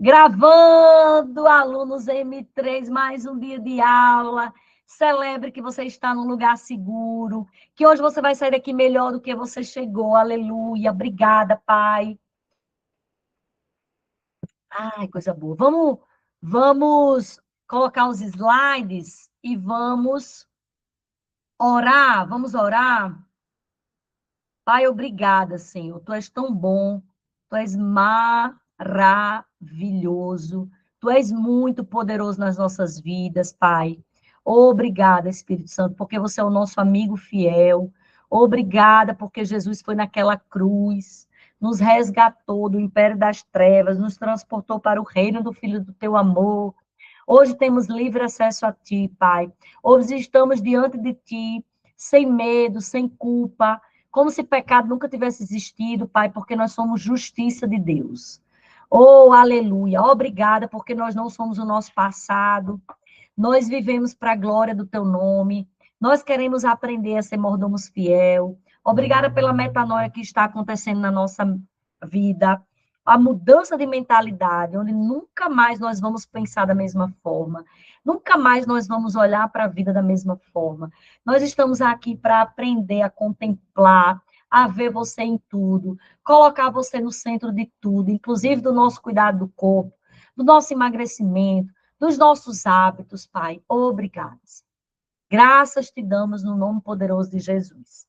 Gravando, alunos M3, mais um dia de aula. Celebre que você está num lugar seguro, que hoje você vai sair daqui melhor do que você chegou. Aleluia. Obrigada, Pai. Ai, coisa boa. Vamos colocar os slides e vamos orar. Vamos orar. Pai, obrigada, Senhor. Tu és tão bom, tu és maravilhoso, tu és muito poderoso nas nossas vidas, Pai. Obrigada, Espírito Santo, porque você é o nosso amigo fiel. Obrigada, porque Jesus foi naquela cruz, nos resgatou do império das trevas, nos transportou para o reino do Filho do teu amor. Hoje temos livre acesso a ti, Pai. Hoje estamos diante de ti, sem medo, sem culpa, como se pecado nunca tivesse existido, Pai, porque nós somos justiça de Deus. Oh, aleluia. Obrigada, porque nós não somos o nosso passado. Nós vivemos para a glória do teu nome. Nós queremos aprender a ser mordomos fiel. Obrigada pela metanoia que está acontecendo na nossa vida. A mudança de mentalidade, onde nunca mais nós vamos pensar da mesma forma. Nunca mais nós vamos olhar para a vida da mesma forma. Nós estamos aqui para aprender a contemplar, a ver você em tudo, colocar você no centro de tudo, inclusive do nosso cuidado do corpo, do nosso emagrecimento, dos nossos hábitos, Pai. Obrigada. Graças te damos no nome poderoso de Jesus.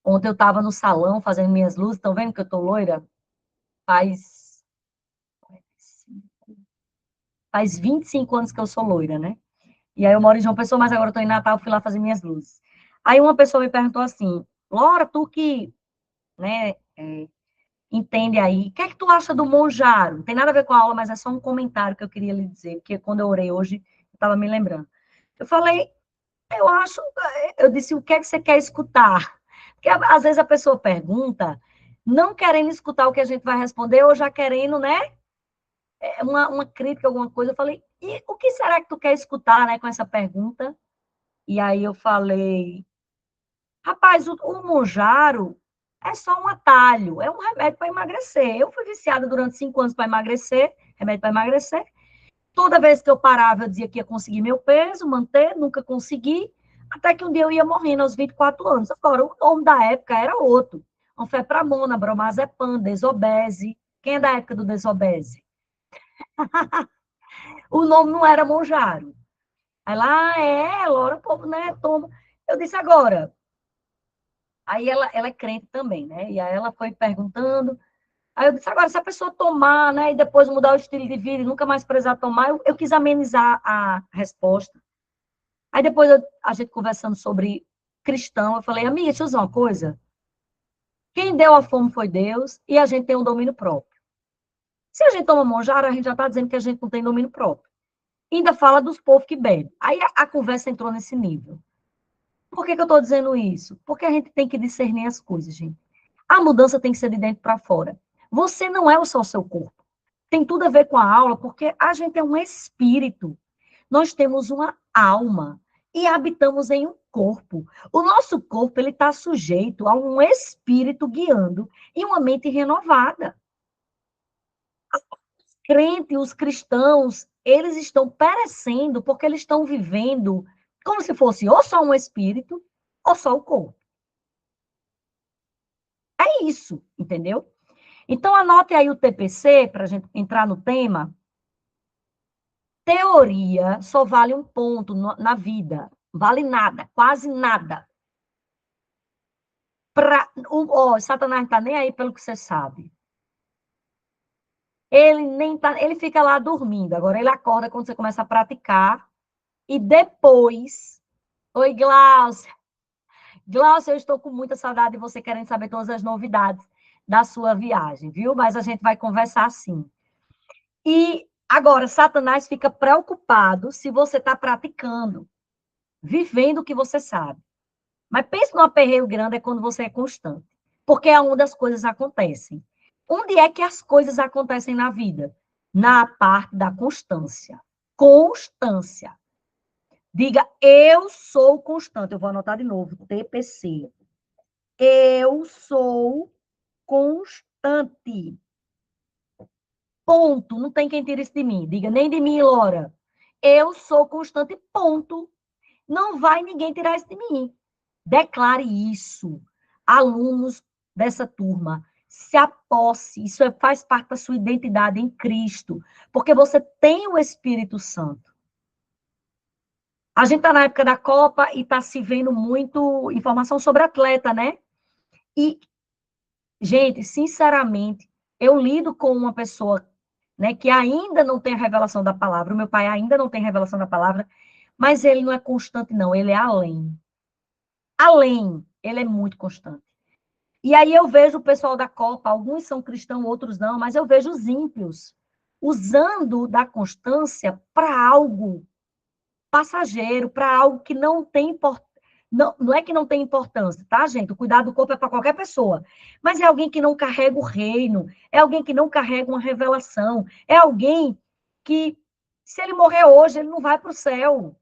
Ontem eu estava no salão fazendo minhas luzes, estão vendo que eu estou loira? Faz 25 anos que eu sou loira, né? E aí eu moro em João Pessoa, mas agora eu estou em Natal, fui lá fazer minhas luzes. Aí uma pessoa me perguntou assim, Laura, tu que, né, entende aí, o que é que tu acha do Monjaro? Não tem nada a ver com a aula, mas é só um comentário que eu queria lhe dizer, porque quando eu orei hoje, eu estava me lembrando. Eu falei, eu disse, o que é que você quer escutar? Porque às vezes a pessoa pergunta, não querendo escutar o que a gente vai responder, ou já querendo, né, uma crítica, alguma coisa. Eu falei, e o que será que tu quer escutar, né, com essa pergunta? E aí eu falei, rapaz, o Monjaro é só um atalho, é um remédio para emagrecer. Eu fui viciada durante 5 anos para emagrecer, remédio para emagrecer. Toda vez que eu parava, eu dizia que ia conseguir meu peso, manter, nunca consegui, até que um dia eu ia morrendo aos 24 anos. Agora, o nome da época era outro. Anfepramona, bromazepam, desobese. Quem é da época do desobese? O nome não era Monjaro. Aí lá, Laura, o povo, né, toma. Eu disse, agora, aí ela é crente também, né? E aí ela foi perguntando. Aí eu disse, agora, se a pessoa tomar, né, e depois mudar o estilo de vida e nunca mais precisar tomar, eu quis amenizar a resposta. Aí depois a gente conversando sobre cristão, eu falei, amiga, deixa eu dizer uma coisa. Quem deu a fome foi Deus e a gente tem um domínio próprio. Se a gente toma monjara, a gente já está dizendo que a gente não tem domínio próprio. Ainda fala dos povos que bebem. Aí a conversa entrou nesse nível. Por que eu estou dizendo isso? Porque a gente tem que discernir as coisas, gente. A mudança tem que ser de dentro para fora. Você não é só o seu corpo. Tem tudo a ver com a aula, porque a gente é um espírito. Nós temos uma alma e habitamos em um corpo. O nosso corpo ele está sujeito a um espírito guiando e uma mente renovada. Os crentes, os cristãos, eles estão perecendo porque eles estão vivendo como se fosse ou só um espírito ou só o corpo. É isso, entendeu? Então, anote aí o TPC, para a gente entrar no tema. Teoria só vale um ponto na vida. Vale nada, quase nada. Satanás não está nem aí pelo que você sabe. Ele fica lá dormindo. Agora ele acorda quando você começa a praticar. E depois. Oi, Glaucia. Glaucia, eu estou com muita saudade de você querendo saber todas as novidades da sua viagem, viu? Mas a gente vai conversar sim. E agora, Satanás fica preocupado se você está praticando, vivendo o que você sabe. Mas pense num aperreio grande é quando você é constante. Porque é onde as coisas acontecem. Onde é que as coisas acontecem na vida? Na parte da constância. Constância. Diga, eu sou constante. Eu vou anotar de novo, TPC. Eu sou constante. ponto. Não tem quem tire isso de mim. Diga, nem de mim, Laura. Eu sou constante, ponto. Não vai ninguém tirar isso de mim. Declare isso. Alunos dessa turma, se aposse. Isso faz parte da sua identidade em Cristo. Porque você tem o Espírito Santo. A gente está na época da Copa e está se vendo muito informação sobre atleta, né? E, gente, sinceramente, eu lido com uma pessoa, né, que ainda não tem a revelação da palavra. O meu pai ainda não tem a revelação da palavra, mas ele não é constante, não. Ele é além. Além. Ele é muito constante. E aí eu vejo o pessoal da Copa, alguns são cristãos, outros não, mas eu vejo os ímpios usando da constância para algo passageiro, para algo que não tem importância. Não, não é que não tem importância, tá, gente? O cuidado do corpo é para qualquer pessoa. Mas é alguém que não carrega o reino, é alguém que não carrega uma revelação, é alguém que, se ele morrer hoje, ele não vai para o céu.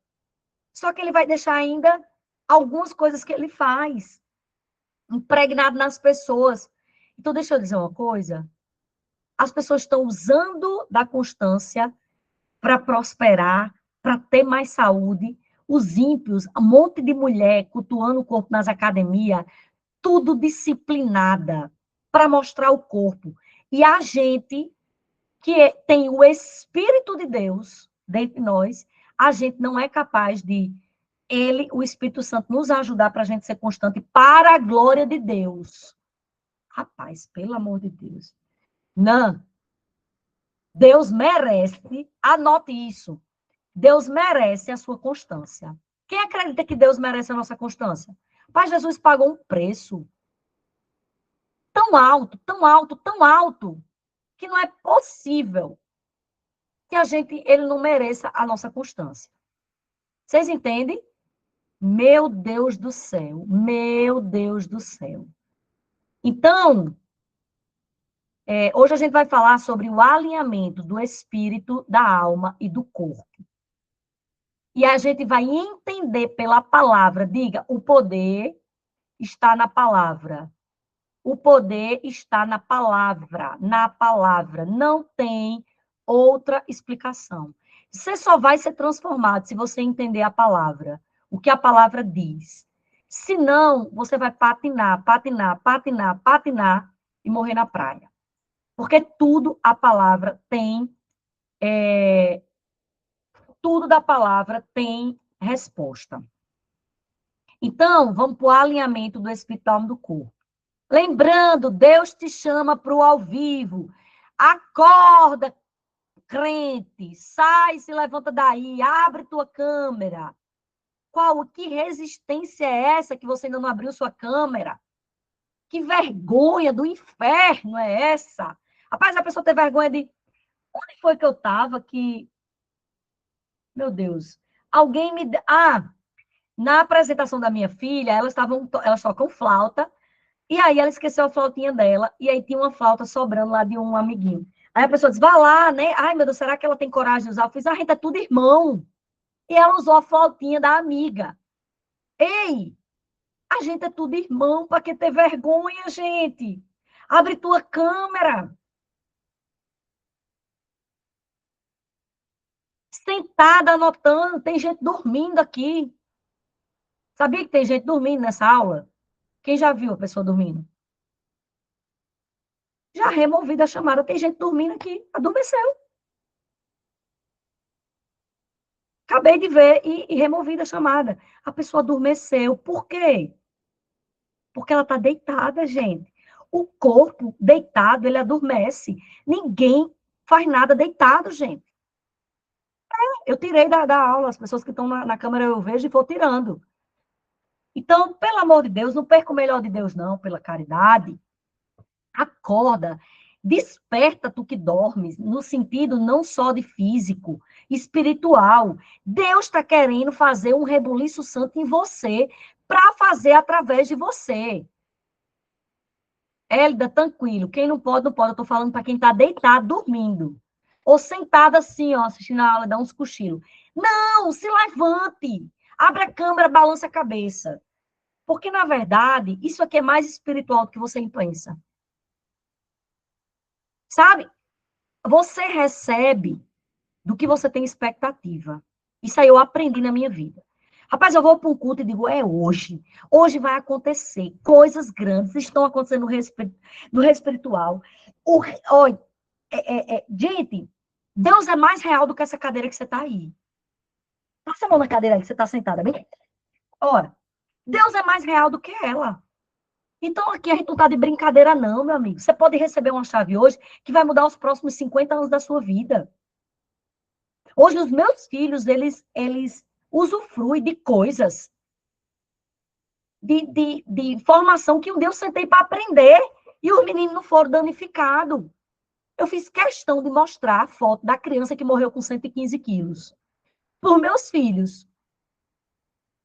Só que ele vai deixar ainda algumas coisas que ele faz, impregnado nas pessoas. Então, deixa eu dizer uma coisa. As pessoas estão usando da constância para prosperar, para ter mais saúde. Os ímpios, um monte de mulher cultuando o corpo nas academias, tudo disciplinada para mostrar o corpo. E a gente que tem o Espírito de Deus dentro de nós, a gente não é capaz de ele, o Espírito Santo, nos ajudar para a gente ser constante para a glória de Deus. Rapaz, pelo amor de Deus. Não. Deus merece, anote isso. Deus merece a sua constância. Quem acredita que Deus merece a nossa constância? Pai, Jesus pagou um preço tão alto, tão alto, tão alto, que não é possível que ele não mereça a nossa constância. Vocês entendem? Meu Deus do céu, meu Deus do céu. Então, hoje a gente vai falar sobre o alinhamento do espírito, da alma e do corpo. E a gente vai entender pela palavra, diga, o poder está na palavra. O poder está na palavra, na palavra. Não tem outra explicação. Você só vai ser transformado se você entender a palavra, o que a palavra diz. Senão, você vai patinar, patinar, patinar, patinar e morrer na praia. Porque tudo a palavra tem, tudo da palavra tem resposta. Então, vamos para o alinhamento do espiritual do corpo. Lembrando, Deus te chama para o ao vivo. Acorda, crente, sai, se levanta daí, abre tua câmera. Que resistência é essa que você ainda não abriu sua câmera? Que vergonha do inferno é essa? Rapaz, a pessoa tem vergonha de... Onde foi que eu estava que... Meu Deus. Alguém me... na apresentação da minha filha, elas tocam flauta, e aí ela esqueceu a flautinha dela, e aí tinha uma flauta sobrando lá de um amiguinho. Aí a pessoa disse, vá lá, né? Ai, meu Deus, será que ela tem coragem de usar? Eu fiz, a gente é tudo irmão. E ela usou a flautinha da amiga. Ei, a gente é tudo irmão, para que ter vergonha, gente? Abre tua câmera. Sentada, anotando, tem gente dormindo aqui. Sabia que tem gente dormindo nessa aula? Quem já viu a pessoa dormindo? Já removi da chamada, tem gente dormindo aqui, adormeceu. Acabei de ver e removi da chamada. A pessoa adormeceu. Por quê? Porque ela está deitada, gente. O corpo deitado, ele adormece. Ninguém faz nada deitado, gente. Eu tirei da aula, as pessoas que estão na câmera eu vejo e vou tirando. Então, pelo amor de Deus, não perca o melhor de Deus, não, pela caridade. Acorda, desperta tu que dormes, no sentido não só de físico, espiritual. Deus está querendo fazer um rebuliço santo em você, para fazer através de você. Hélida, tranquilo, quem não pode, não pode. Eu estou falando para quem está deitado, dormindo. Ou sentado assim, ó, assistindo a aula, dá uns cochilos. Não, se levante. Abre a câmera, balança a cabeça. Porque, na verdade, isso aqui é mais espiritual do que você pensa. Sabe? Você recebe do que você tem expectativa. Isso aí eu aprendi na minha vida. Rapaz, eu vou para um culto e digo, é hoje. Hoje vai acontecer. Coisas grandes estão acontecendo no espiritual. Olha, gente, Deus é mais real do que essa cadeira que você está aí. Passa a mão na cadeira aí que você está sentada, bem? Ora, Deus é mais real do que ela. Então, aqui a gente não está de brincadeira, não, meu amigo. Você pode receber uma chave hoje que vai mudar os próximos 50 anos da sua vida. Hoje, os meus filhos, eles usufruem de coisas, de formação que um dia eu sentei para aprender e os meninos não foram danificados. Eu fiz questão de mostrar a foto da criança que morreu com 115 quilos por meus filhos.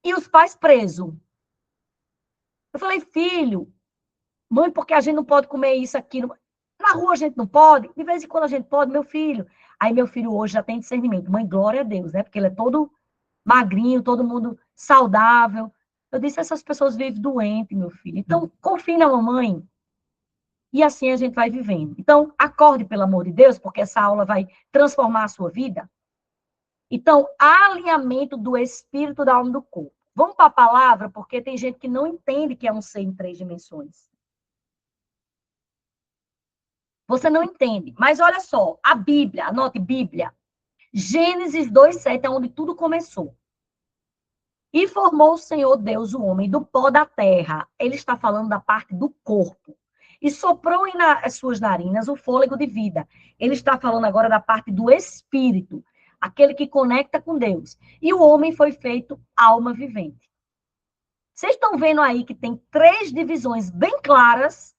E os pais presos. Eu falei, filho, mãe, porque a gente não pode comer isso aqui. Na rua a gente não pode, de vez em quando a gente pode, meu filho. Aí meu filho hoje já tem discernimento. Mãe, glória a Deus, né? Porque ele é todo magrinho, todo mundo saudável. Eu disse, essas pessoas vivem doentes, meu filho. Então, confie na mamãe. E assim a gente vai vivendo. Então, acorde, pelo amor de Deus, porque essa aula vai transformar a sua vida. Então, alinhamento do espírito, da alma e do corpo. Vamos para a palavra, porque tem gente que não entende que é um ser em 3 dimensões. Você não entende. Mas olha só, a Bíblia, anote Bíblia. Gênesis 2:7 é onde tudo começou. E formou o Senhor Deus o homem do pó da terra. Ele está falando da parte do corpo. E soprou nas suas narinas o fôlego de vida. Ele está falando agora da parte do espírito, aquele que conecta com Deus. E o homem foi feito alma vivente. Vocês estão vendo aí que tem 3 divisões bem claras,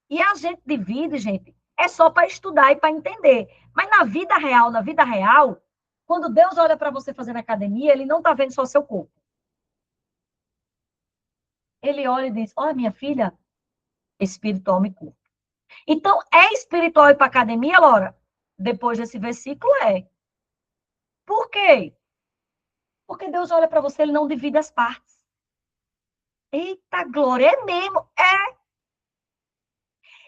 e a gente divide, gente, é só para estudar e para entender. Mas na vida real, quando Deus olha para você fazendo academia, ele não está vendo só seu corpo. Ele olha e diz: olha, minha filha, espiritual e corpo. Então, é espiritual ir para academia, Laura? Depois desse versículo, é. Por quê? Porque Deus olha para você, ele não divide as partes. Eita, glória, é mesmo. É.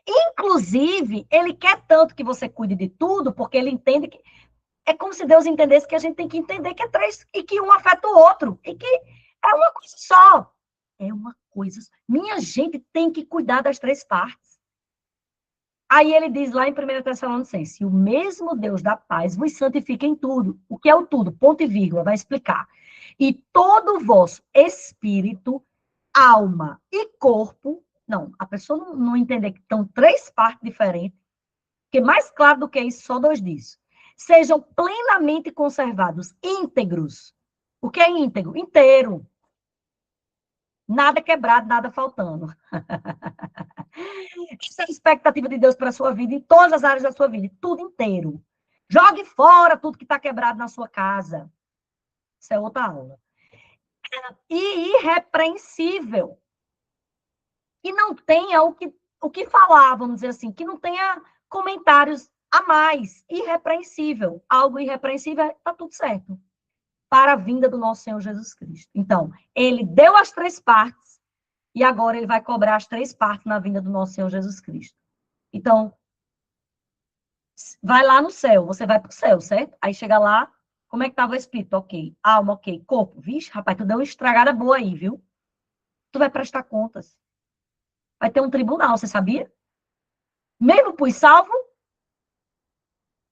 Inclusive, ele quer tanto que você cuide de tudo, porque ele entende que. É como se Deus entendesse que a gente tem que entender que é 3 e que um afeta o outro. E que é uma coisa só. É uma coisa. Minha gente tem que cuidar das 3 partes. Aí ele diz lá em 1 Tessalonicenses: o mesmo Deus da paz vos santifica em tudo. O que é o tudo? Ponto e vírgula, vai explicar. E todo o vosso espírito, alma e corpo. Não, a pessoa não entender que estão 3 partes diferentes, porque mais claro do que isso, só 2 diz. Sejam plenamente conservados, íntegros. O que é íntegro? Inteiro. Nada quebrado, nada faltando. Essa é a expectativa de Deus para a sua vida, em todas as áreas da sua vida, tudo inteiro. Jogue fora tudo que está quebrado na sua casa. Isso é outra aula. E irrepreensível. Que não tenha o que falar, vamos dizer assim, que não tenha comentários a mais. Irrepreensível. Algo irrepreensível, está tudo certo. Para a vinda do nosso Senhor Jesus Cristo. Então, ele deu as 3 partes e agora ele vai cobrar as 3 partes na vinda do nosso Senhor Jesus Cristo. Então, vai lá no céu, você vai para o céu, certo? Aí chega lá, como é que estava o espírito? Ok. Alma, ok. Corpo, vixe, rapaz, tu deu uma estragada boa aí, viu? Tu vai prestar contas. Vai ter um tribunal, você sabia? Mesmo para os salvos,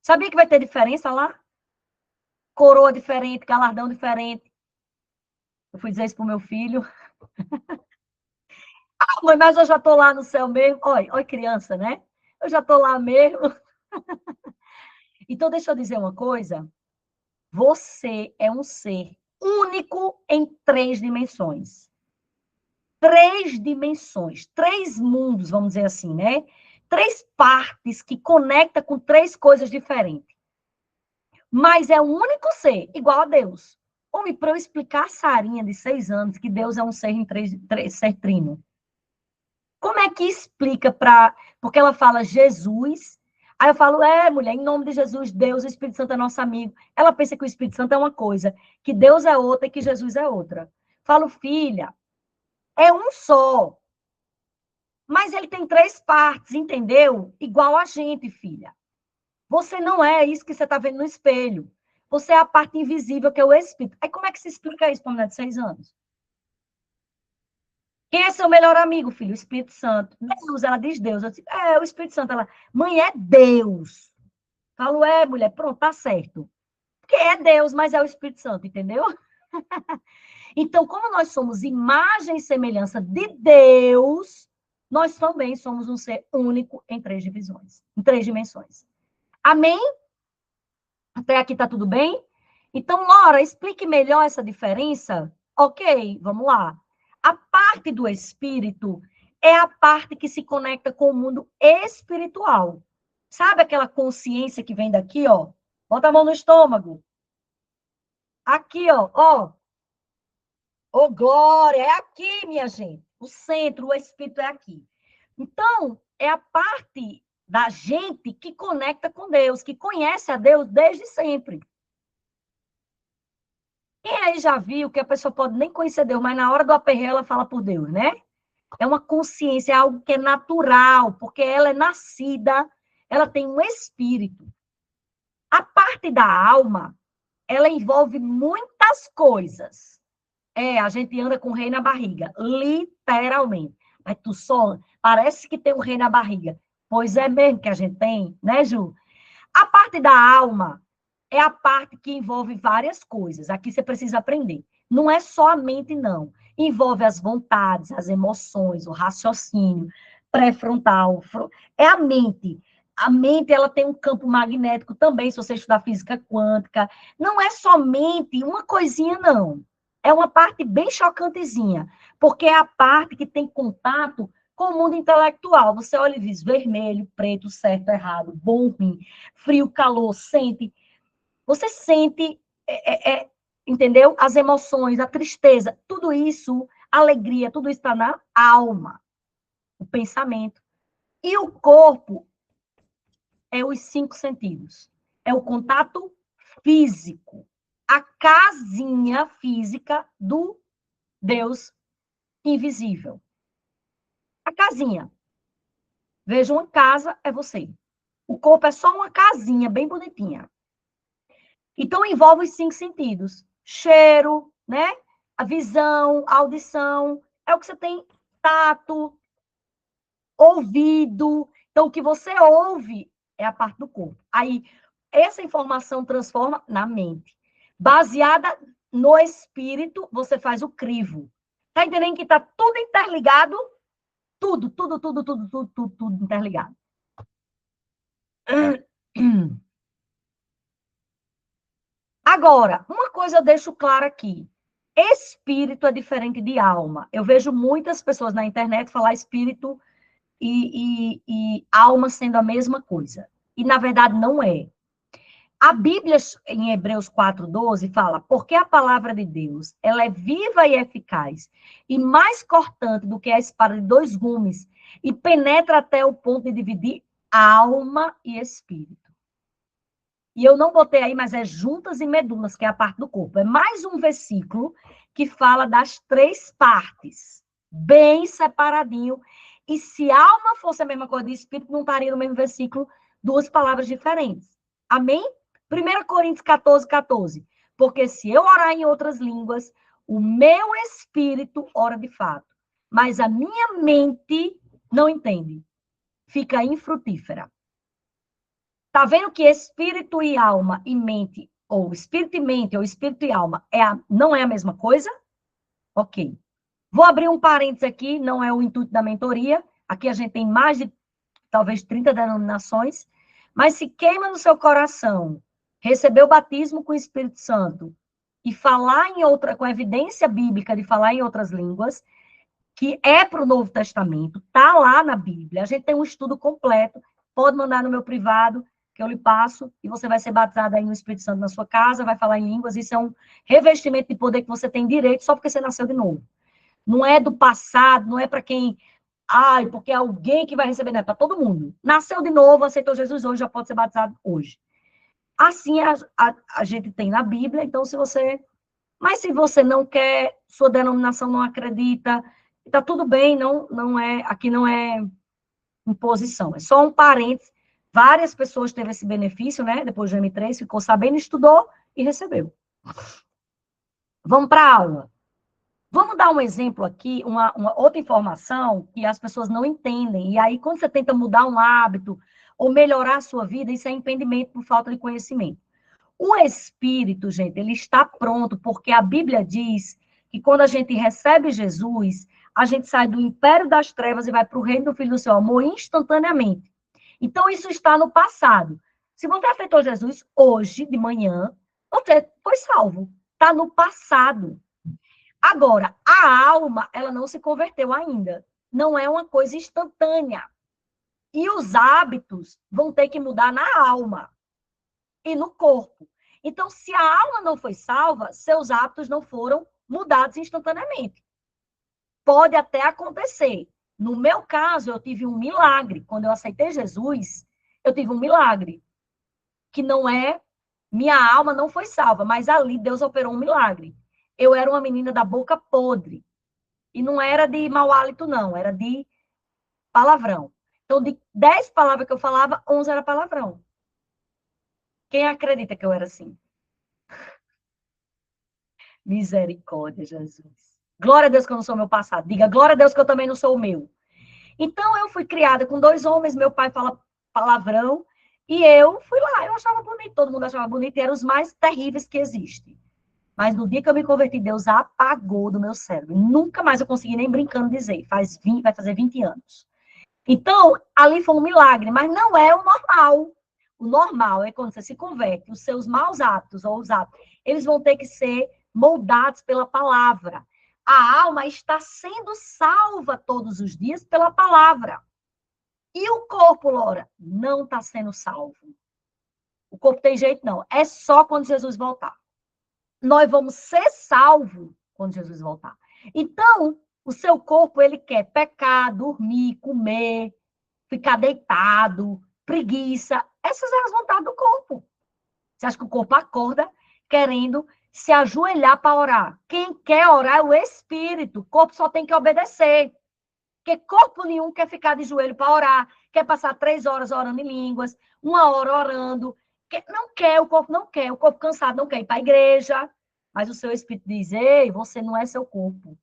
sabia que vai ter diferença lá? Coroa diferente, galardão diferente. Eu fui dizer isso pro meu filho. Ah, mãe, mas eu já tô lá no céu mesmo. Olha, criança, né? Eu já tô lá mesmo. Então, deixa eu dizer uma coisa. Você é um ser único em 3 dimensões. 3 dimensões, 3 mundos, vamos dizer assim, né? 3 partes que conecta com 3 coisas diferentes. Mas é um único ser, igual a Deus. Homem, para eu explicar a Sarinha de 6 anos que Deus é um ser em ser trino. Como é que explica para... Porque ela fala Jesus, aí eu falo, mulher, em nome de Jesus, Deus, o Espírito Santo é nosso amigo. Ela pensa que o Espírito Santo é uma coisa, que Deus é outra e que Jesus é outra. Falo, filha, é um só. Mas ele tem 3 partes, entendeu? Igual a gente, filha. Você não é isso que você está vendo no espelho. Você é a parte invisível, que é o espírito. Aí como é que se explica isso para uma mulher de 6 anos? Quem é seu melhor amigo, filho? O Espírito Santo. Deus, ela diz Deus. Eu disse, o Espírito Santo. Ela, mãe, é Deus. Falo, mulher, pronto, tá certo. Porque é Deus, mas é o Espírito Santo, entendeu? Então, como nós somos imagem e semelhança de Deus, nós também somos um ser único em 3 divisões, em 3 dimensões. Amém? Até aqui tá tudo bem? Então, Laura, explique melhor essa diferença. Ok, vamos lá. A parte do espírito é a parte que se conecta com o mundo espiritual. Sabe aquela consciência que vem daqui, ó? Bota a mão no estômago. Aqui, ó. Ô, glória, é aqui, minha gente. O centro, o espírito é aqui. Então, é a parte da gente que conecta com Deus, que conhece a Deus desde sempre. Quem aí já viu que a pessoa pode nem conhecer Deus, mas na hora do aperreio ela fala por Deus, né? É uma consciência, é algo que é natural, porque ela é nascida, ela tem um espírito. A parte da alma, ela envolve muitas coisas. A gente anda com o rei na barriga, literalmente. Mas tu só, parece que tem um rei na barriga. Pois é mesmo que a gente tem, né, Ju? A parte da alma é a parte que envolve várias coisas. Aqui você precisa aprender. Não é só a mente, não. Envolve as vontades, as emoções, o raciocínio pré-frontal. É a mente. A mente, ela tem um campo magnético também, se você estudar física quântica. Não é somente uma coisinha, não. É uma parte bem chocantezinha, porque é a parte que tem contato com o mundo intelectual. Você olha e diz vermelho, preto, certo, errado, bom, ruim, frio, calor, sente. Você sente, entendeu? As emoções, a tristeza, tudo isso, a alegria, tudo isso está na alma, o pensamento. E o corpo é os 5 sentidos. É o contato físico, a casinha física do Deus invisível. A casinha. Veja, uma casa é você. O corpo é só uma casinha bem bonitinha. Então, envolve os 5 sentidos. Cheiro, né? A visão, a audição. É o que você tem tato, ouvido. Então, o que você ouve é a parte do corpo. Aí, essa informação transforma na mente. Baseada no espírito, você faz o crivo. Tá entendendo que está tudo interligado? Tudo interligado. Agora, uma coisa eu deixo claro aqui. Espírito é diferente de alma. Eu vejo muitas pessoas na internet falar espírito e alma sendo a mesma coisa. E, na verdade, não é. A Bíblia, em Hebreus 4:12, fala, porque a palavra de Deus, ela é viva e eficaz, e mais cortante do que a espada de 2 gumes, e penetra até o ponto de dividir alma e espírito. E eu não botei aí, mas é juntas e medulas, que é a parte do corpo. É mais um versículo que fala das 3 partes, bem separadinho. E se alma fosse a mesma coisa de espírito, não estaria no mesmo versículo 2 palavras diferentes. Amém? 1 Coríntios 14:14. Porque se eu orar em outras línguas, o meu espírito ora de fato, mas a minha mente não entende. Fica infrutífera. Tá vendo que espírito e alma e mente, ou espírito e mente, ou espírito e alma, não é a mesma coisa? Ok. Vou abrir um parênteses aqui, não é o intuito da mentoria. Aqui a gente tem mais de, talvez, 30 denominações. Mas se queima no seu coração receber o batismo com o Espírito Santo e falar com evidência bíblica de falar em outras línguas, que é para o Novo Testamento, tá lá na Bíblia. A gente tem um estudo completo, pode mandar no meu privado, que eu lhe passo, e você vai ser batizado aí no Espírito Santo na sua casa, vai falar em línguas, isso é um revestimento de poder que você tem direito só porque você nasceu de novo. Não é do passado, não é para quem... porque é alguém que vai receber, não é para todo mundo. Nasceu de novo, aceitou Jesus hoje, já pode ser batizado hoje. Assim a gente tem na Bíblia, então se você... Mas se você não quer, sua denominação não acredita, está tudo bem, aqui não é imposição, é só um parênteses Várias pessoas teve esse benefício, né? Depois do M3, ficou sabendo, estudou e recebeu. Vamos para a aula. Vamos dar um exemplo aqui, uma outra informação que as pessoas não entendem. E aí, quando você tenta mudar um hábito ou melhorar a sua vida, isso é impedimento por falta de conhecimento. O espírito, gente, ele está pronto, porque a Bíblia diz que quando a gente recebe Jesus, a gente sai do império das trevas e vai para o reino do Filho do seu amor instantaneamente. Então, isso está no passado. Se você aceitou Jesus hoje, de manhã, você foi salvo. Está no passado. Agora, a alma, ela não se converteu ainda. Não é uma coisa instantânea. E os hábitos vão ter que mudar na alma e no corpo. Então, se a alma não foi salva, seus hábitos não foram mudados instantaneamente. Pode até acontecer. No meu caso, eu tive um milagre. Quando eu aceitei Jesus, eu tive um milagre. Que não é... Minha alma não foi salva, mas ali Deus operou um milagre. Eu era uma menina da boca podre. E não era de mau hálito, não. Era de palavrão. Então, de 10 palavras que eu falava, 11 era palavrão. Quem acredita que eu era assim? Misericórdia, Jesus. Glória a Deus que eu não sou o meu passado. Diga, glória a Deus que eu também não sou o meu. Então, eu fui criada com 2 homens, meu pai fala palavrão, e eu fui lá, eu achava bonito, todo mundo achava bonito, e eram os mais terríveis que existem. Mas no dia que eu me converti, Deus apagou do meu cérebro. Nunca mais eu consegui nem brincando dizer. Vai fazer 20 anos. Então, ali foi um milagre, mas não é o normal. O normal é quando você se converte, os seus maus hábitos ou os hábitos, eles vão ter que ser moldados pela palavra. A alma está sendo salva todos os dias pela palavra. E o corpo, Laura, não está sendo salvo. O corpo tem jeito, não. É só quando Jesus voltar. Nós vamos ser salvos quando Jesus voltar. Então, o seu corpo, ele quer pecar, dormir, comer, ficar deitado, preguiça. Essas são as vontades do corpo. Você acha que o corpo acorda querendo se ajoelhar para orar? Quem quer orar é o espírito. O corpo só tem que obedecer. Porque corpo nenhum quer ficar de joelho para orar, quer passar 3 horas orando em línguas, 1 hora orando. Não quer, o corpo não quer. O corpo cansado não quer ir para a igreja. Mas o seu espírito diz, ei, você não é seu corpo.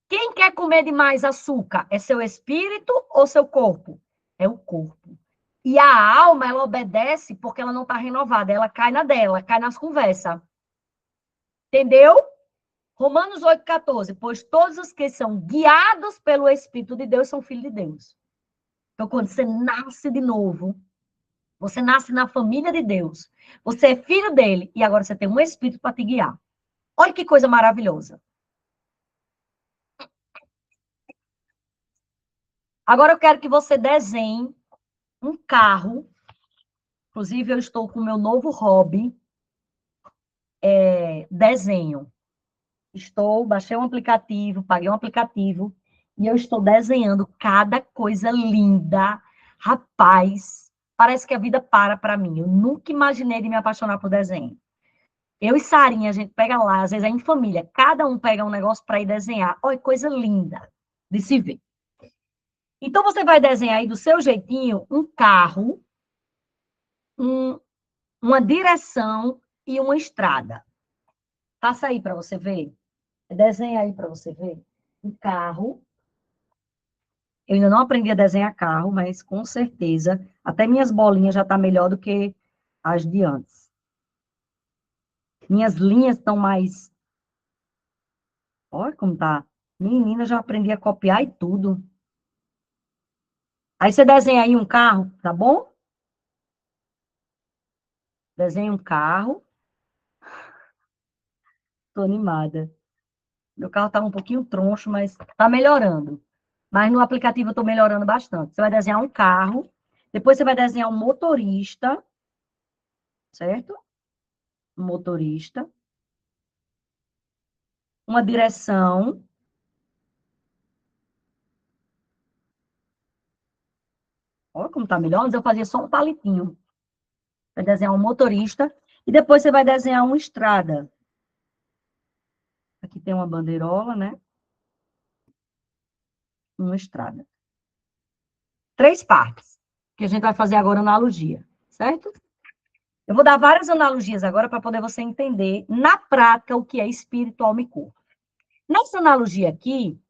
Quem quer comer demais açúcar? É seu espírito ou seu corpo? É o corpo. E a alma, ela obedece porque ela não está renovada. Ela cai na dela, cai nas conversas. Entendeu? Romanos 8,14. Pois todos os que são guiados pelo Espírito de Deus são filhos de Deus. Então, quando você nasce de novo, você nasce na família de Deus. Você é filho dele e agora você tem um Espírito para te guiar. Olha que coisa maravilhosa. Agora eu quero que você desenhe um carro. Inclusive, eu estou com o meu novo hobby, desenho. Baixei um aplicativo, paguei um aplicativo, e eu estou desenhando cada coisa linda. Rapaz, parece que a vida para mim. Eu nunca imaginei de me apaixonar por desenho. Eu e Sarinha, a gente pega lá, às vezes é em família, cada um pega um negócio para ir desenhar. Olha, coisa linda de se ver. Então, você vai desenhar aí do seu jeitinho um carro, um, uma direção e uma estrada. Passa aí para você ver. Desenha aí para você ver. Um carro. Eu ainda não aprendi a desenhar carro, mas com certeza, até minhas bolinhas já estão melhor do que as de antes. Minhas linhas estão mais... Olha como tá. Menina, já aprendi a copiar e tudo. Aí você desenha aí um carro, tá bom? Desenha um carro. Tô animada. Meu carro tá um pouquinho troncho, mas tá melhorando. Mas no aplicativo eu tô melhorando bastante. Você vai desenhar um carro, depois você vai desenhar um motorista, certo? Um motorista. Uma direção. Olha como tá melhor. Antes eu fazia só um palitinho. Vai desenhar um motorista. E depois você vai desenhar uma estrada. Aqui tem uma bandeirola, né? Uma estrada. 3 partes. que a gente vai fazer agora analogia, certo? Eu vou dar várias analogias agora para poder você entender na prática o que é espírito, alma e corpo. Nessa analogia aqui,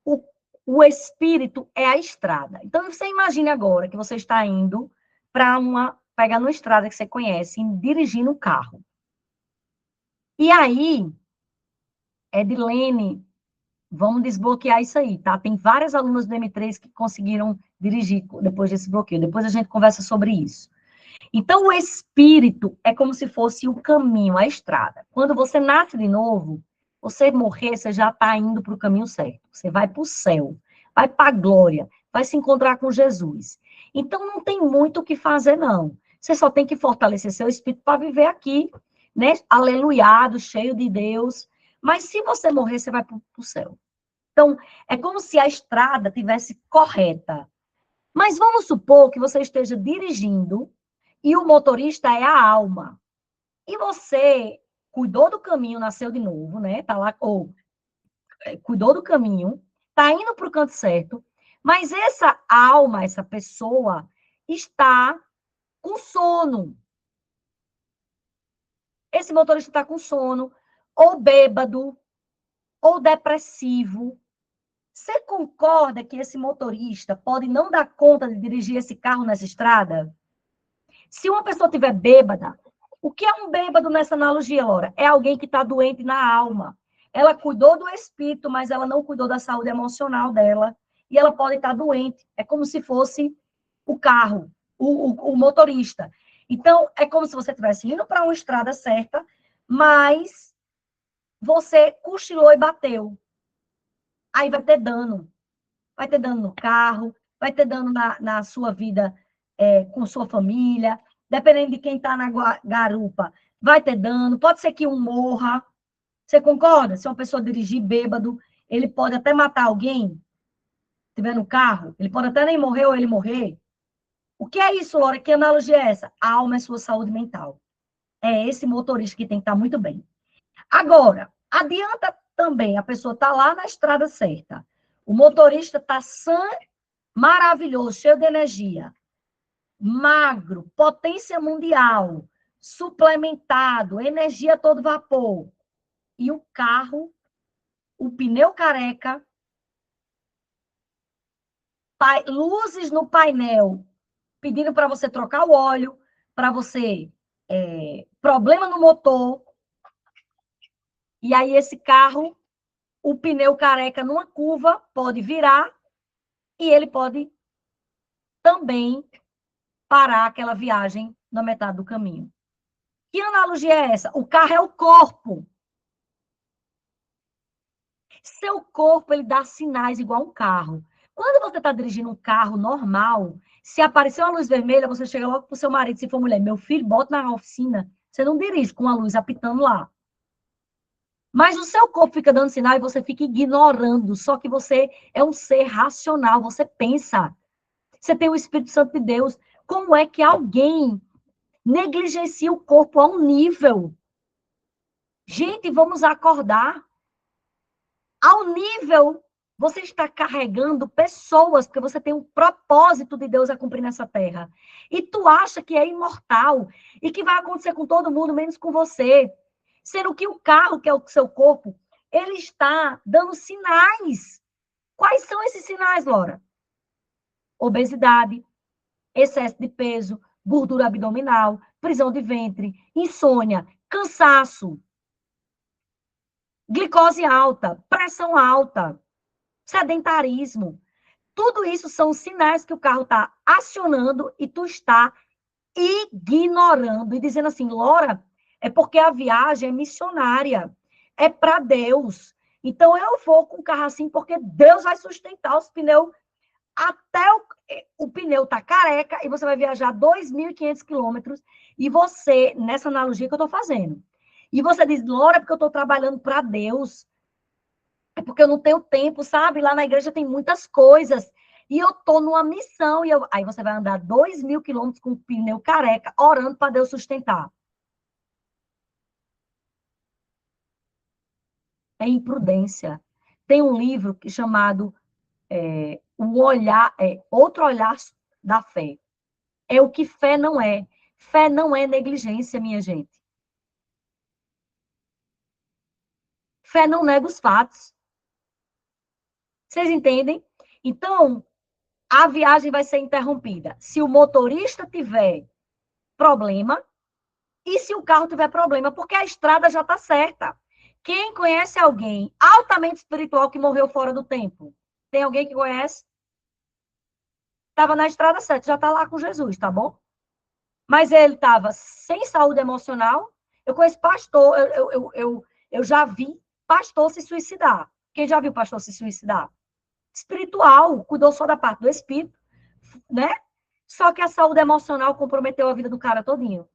o, o espírito é a estrada. Então, você imagine agora que você está indo para pegar uma estrada que você conhece, dirigindo um carro. E aí, Edilene, vamos desbloquear isso aí, tá? Tem várias alunas do M3 que conseguiram dirigir depois desse bloqueio. Depois a gente conversa sobre isso. Então, o espírito é como se fosse o caminho, a estrada. Quando você nasce de novo, você morrer, você já está indo para o caminho certo. Você vai para o céu, vai para a glória, vai se encontrar com Jesus. Então, não tem muito o que fazer, não. Você só tem que fortalecer seu espírito para viver aqui, né? Aleluiado, cheio de Deus. Mas se você morrer, você vai para o céu. Então, é como se a estrada tivesse correta. Mas vamos supor que você esteja dirigindo e o motorista é a alma. E você cuidou do caminho, nasceu de novo, né? Tá lá, ou cuidou do caminho, tá indo para o canto certo, mas essa alma, essa pessoa, está com sono. Esse motorista está com sono, ou bêbado, ou depressivo. Você concorda que esse motorista pode não dar conta de dirigir esse carro nessa estrada? Se uma pessoa estiver bêbada, o que é um bêbado nessa analogia, Laura? É alguém que está doente na alma. Ela cuidou do espírito, mas ela não cuidou da saúde emocional dela. E ela pode estar doente. É como se fosse o carro, o motorista. Então, é como se você estivesse indo para uma estrada certa, mas você cochilou e bateu. Aí vai ter dano. Vai ter dano no carro, vai ter dano na sua vida com sua família, dependendo de quem está na garupa, vai ter dano, pode ser que um morra. Você concorda? Se uma pessoa dirigir bêbado, ele pode até matar alguém, estiver no carro, ele pode até nem morrer ou ele morrer. O que é isso, Laura? Que analogia é essa? A alma é sua saúde mental. É esse motorista que tem que estar muito bem. Agora, adianta também a pessoa estar lá na estrada certa. O motorista está sã, maravilhoso, cheio de energia, magro, potência mundial, suplementado, energia a todo vapor. E o carro, o pneu careca, luzes no painel, pedindo para você trocar o óleo, para você problema no motor. E aí esse carro, o pneu careca numa curva pode virar e ele pode também parar aquela viagem na metade do caminho. Que analogia é essa? O carro é o corpo. Seu corpo, ele dá sinais igual um carro. Quando você está dirigindo um carro normal, se aparecer uma luz vermelha, você chega logo para o seu marido, se for mulher, meu filho, bota na oficina. Você não dirige com a luz apitando lá. Mas o seu corpo fica dando sinal e você fica ignorando. Só que você é um ser racional, você pensa. Você tem o Espírito Santo de Deus. Como é que alguém negligencia o corpo a um nível? Gente, vamos acordar. Ao nível, você está carregando pessoas, porque você tem um propósito de Deus a cumprir nessa terra. E tu acha que é imortal e que vai acontecer com todo mundo, menos com você. Sendo que o carro, que é o seu corpo, ele está dando sinais. Quais são esses sinais, Laura? Obesidade, excesso de peso, gordura abdominal, prisão de ventre, insônia, cansaço, glicose alta, pressão alta, sedentarismo. Tudo isso são sinais que o carro está acionando e tu está ignorando e dizendo assim, Laura, é porque a viagem é missionária, é para Deus. Então eu vou com o carro assim porque Deus vai sustentar os pneus até o pneu tá careca e você vai viajar 2.500 quilômetros e você, nessa analogia que eu estou fazendo, e você diz, Laura, porque eu estou trabalhando para Deus, é porque eu não tenho tempo, sabe? Lá na igreja tem muitas coisas. E eu tô numa missão. Aí você vai andar 2.000 quilômetros com o pneu careca, orando para Deus sustentar. É imprudência. Tem um livro chamado Outro Olhar da fé. É o que fé não é. Fé não é negligência, minha gente. Fé não nega os fatos. Vocês entendem? Então, a viagem vai ser interrompida se o motorista tiver problema e se o carro tiver problema, porque a estrada já está certa. Quem conhece alguém altamente espiritual que morreu fora do tempo? Tem alguém que conhece? Estava na estrada certa, já está lá com Jesus, tá bom? Mas ele estava sem saúde emocional. Eu conheço pastor, eu já vi pastor se suicidar. Quem já viu pastor se suicidar? Espiritual, cuidou só da parte do espírito, né? Só que a saúde emocional comprometeu a vida do cara todinho.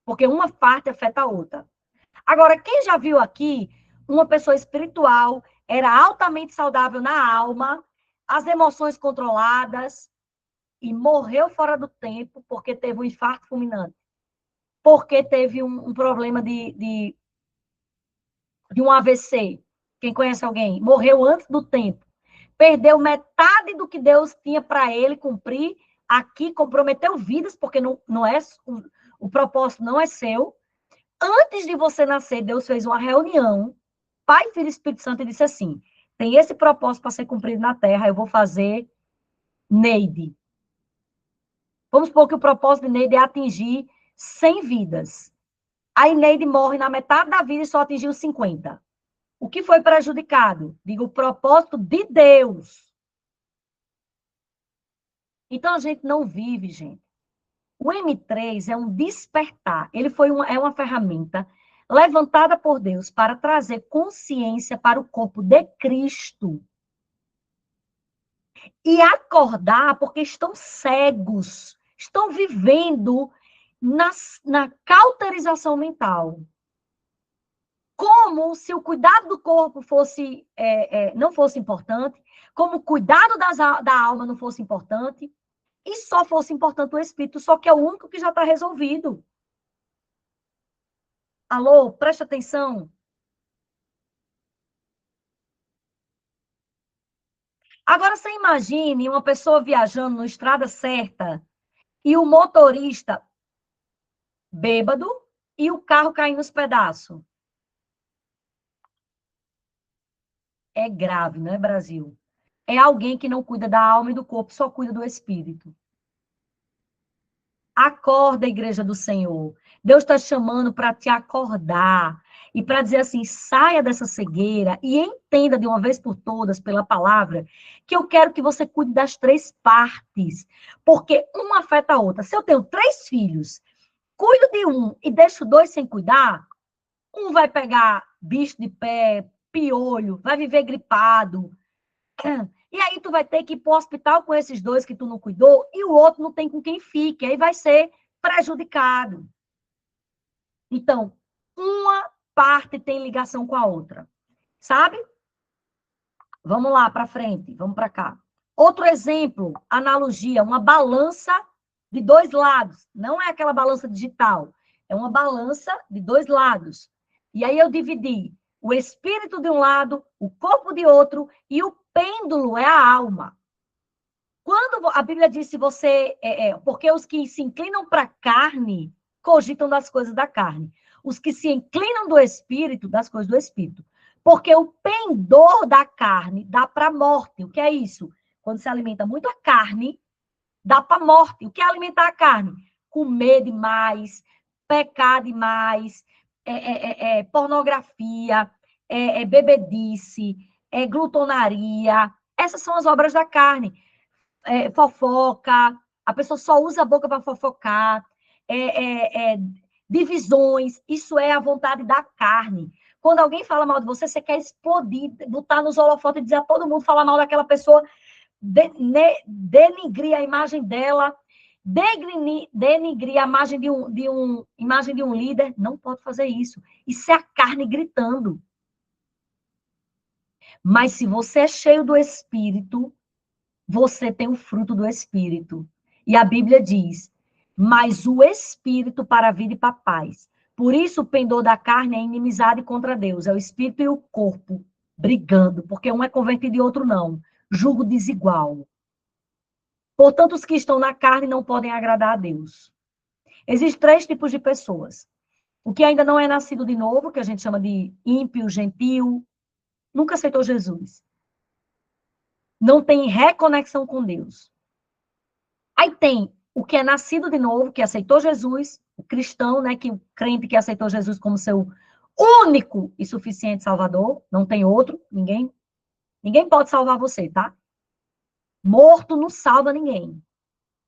Porque uma parte afeta a outra. Agora, quem já viu aqui uma pessoa espiritual, era altamente saudável na alma, as emoções controladas, e morreu fora do tempo porque teve um infarto fulminante, porque teve um problema de um AVC. Quem conhece alguém? Morreu antes do tempo. Perdeu metade do que Deus tinha para ele cumprir aqui, comprometeu vidas, porque não é o propósito não é seu. Antes de você nascer, Deus fez uma reunião, Pai, Filho e Espírito Santo, e disse assim: tem esse propósito para ser cumprido na Terra, eu vou fazer Neide. Vamos supor que o propósito de Neide é atingir 100 vidas. Aí Neide morre na metade da vida e só atingiu 50. O que foi prejudicado? Digo, o propósito de Deus. Então a gente não vive, gente. O M3 é um despertar. Ele é uma ferramenta levantada por Deus para trazer consciência para o corpo de Cristo. E acordar porque estão cegos, estão vivendo na cauterização mental. Como se o cuidado do corpo não fosse importante, como o cuidado da alma não fosse importante, e só fosse importante o espírito, só que é o único que já está resolvido. Alô, preste atenção. Agora você imagine uma pessoa viajando na estrada certa e o motorista bêbado e o carro caindo nos pedaços. É grave, não é, Brasil? É alguém que não cuida da alma e do corpo, só cuida do espírito. Acorda, igreja do Senhor. Deus está chamando para te acordar e para dizer assim: saia dessa cegueira e entenda de uma vez por todas, pela palavra, que eu quero que você cuide das três partes, porque uma afeta a outra. Se eu tenho 3 filhos, cuido de um e deixo 2 sem cuidar, um vai pegar bicho de pé, piolho, vai viver gripado. E aí tu vai ter que ir para o hospital com esses 2 que tu não cuidou e o outro não tem com quem fique. Aí vai ser prejudicado. Então, uma parte tem ligação com a outra. Sabe? Vamos lá para frente, vamos para cá. Outro exemplo, analogia, uma balança de 2 lados. Não é aquela balança digital, é uma balança de 2 lados. E aí eu dividi o espírito de um lado, o corpo de outro, e o pêndulo é a alma. Quando a Bíblia diz se você... porque os que se inclinam para a carne, cogitam das coisas da carne. Os que se inclinam do espírito, das coisas do espírito. Porque o pendor da carne dá para a morte. O que é isso? Quando se alimenta muito a carne, dá para a morte. O que é alimentar a carne? Comer demais, pecar demais, pornografia, bebedice, glutonaria. Essas são as obras da carne. Fofoca, a pessoa só usa a boca para fofocar, divisões, isso é a vontade da carne. Quando alguém fala mal de você, você quer explodir, botar nos holofotes e dizer a todo mundo, falar mal daquela pessoa, denigrir a imagem dela, denigrir a imagem imagem de um líder. Não pode fazer isso. Isso é a carne gritando. Mas se você é cheio do Espírito, você tem o fruto do Espírito. E a Bíblia diz, mas o Espírito para a vida e para a paz. Por isso o pendor da carne é inimizade contra Deus. É o Espírito e o corpo brigando, porque um é convertido e outro não. Julgo desigual. Portanto, os que estão na carne não podem agradar a Deus. Existem 3 tipos de pessoas. O que ainda não é nascido de novo, que a gente chama de ímpio, gentil, nunca aceitou Jesus. Não tem reconexão com Deus. Aí tem o que é nascido de novo, que aceitou Jesus, o cristão, né, que o crente que aceitou Jesus como seu único e suficiente Salvador, não tem outro, ninguém pode salvar você, tá? Morto não salva ninguém.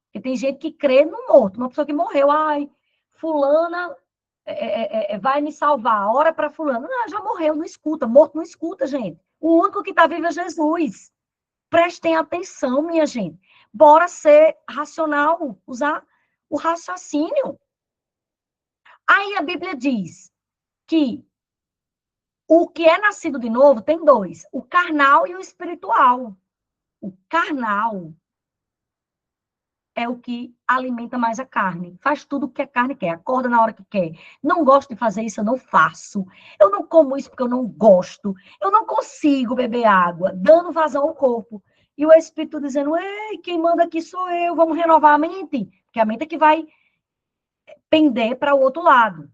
Porque tem gente que crê no morto, uma pessoa que morreu, ai, fulana vai me salvar, ora para fulano. Não, já morreu, não escuta, morto não escuta, gente. O único que está vivo é Jesus. Prestem atenção, minha gente. Bora ser racional, usar o raciocínio. Aí a Bíblia diz que o que é nascido de novo tem 2, o carnal e o espiritual. O carnal é o que alimenta mais a carne. Faz tudo o que a carne quer, acorda na hora que quer. Não gosto de fazer isso, eu não faço. Eu não como isso porque eu não gosto. Eu não consigo beber água, dando vazão ao corpo. E o Espírito dizendo, ei, quem manda aqui sou eu, vamos renovar a mente. Porque a mente é que vai pender para o outro lado.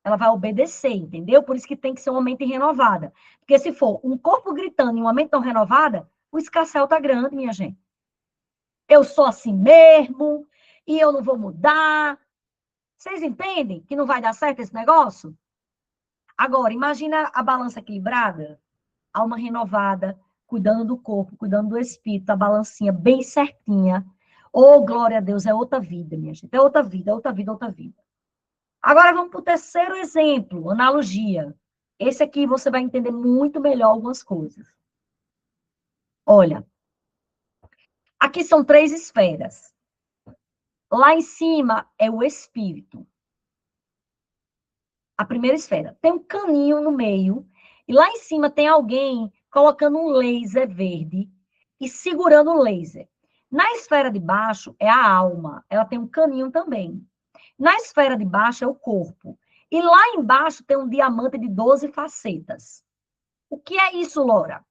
Ela vai obedecer, entendeu? Por isso que tem que ser uma mente renovada. Porque se for um corpo gritando e uma mente não renovada, o escarcéu tá grande, minha gente. Eu sou assim mesmo, e eu não vou mudar. Vocês entendem que não vai dar certo esse negócio? Agora, imagina a balança equilibrada, alma renovada, cuidando do corpo, cuidando do espírito, a balancinha bem certinha. Oh, glória a Deus, é outra vida, minha gente. É outra vida, é outra vida, é outra vida. Agora vamos para o terceiro exemplo, analogia. Esse aqui você vai entender muito melhor algumas coisas. Olha, aqui são 3 esferas. Lá em cima é o espírito. A primeira esfera. Tem um caninho no meio, e lá em cima tem alguém colocando um laser verde e segurando o laser. Na esfera de baixo é a alma, ela tem um caninho também. Na esfera de baixo é o corpo. E lá embaixo tem um diamante de 12 facetas. O que é isso, Laura?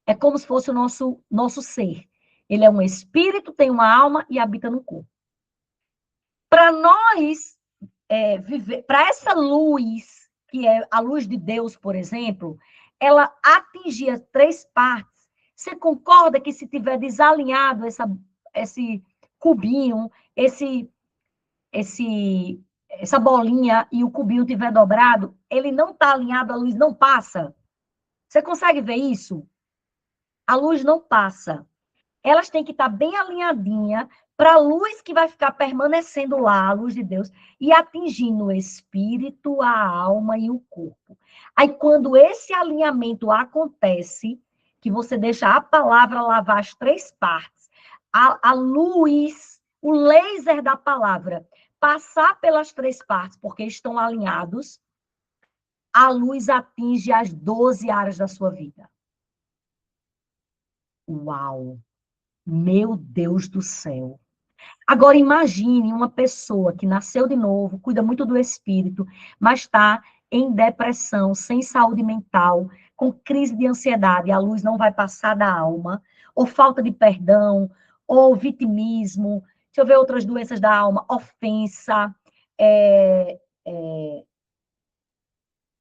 É como se fosse o nosso ser. Ele é um espírito, tem uma alma e habita no corpo. Para nós viver, para essa luz, que é a luz de Deus, por exemplo, ela atingir as 3 partes, você concorda que se tiver desalinhado esse cubinho, essa bolinha e o cubinho tiver dobrado, ele não está alinhado, a luz não passa? Você consegue ver isso? A luz não passa. Elas têm que estar bem alinhadinha para a luz que vai ficar permanecendo lá, a luz de Deus, e atingindo o espírito, a alma e o corpo. Aí, quando esse alinhamento acontece, que você deixa a palavra lavar as 3 partes, a luz, o laser da palavra, passar pelas 3 partes, porque estão alinhados, a luz atinge as 12 áreas da sua vida. Uau! Meu Deus do céu! Agora, imagine uma pessoa que nasceu de novo, cuida muito do espírito, mas está em depressão, sem saúde mental, com crise de ansiedade, a luz não vai passar da alma, ou falta de perdão, ou vitimismo, deixa eu ver outras doenças da alma, ofensa,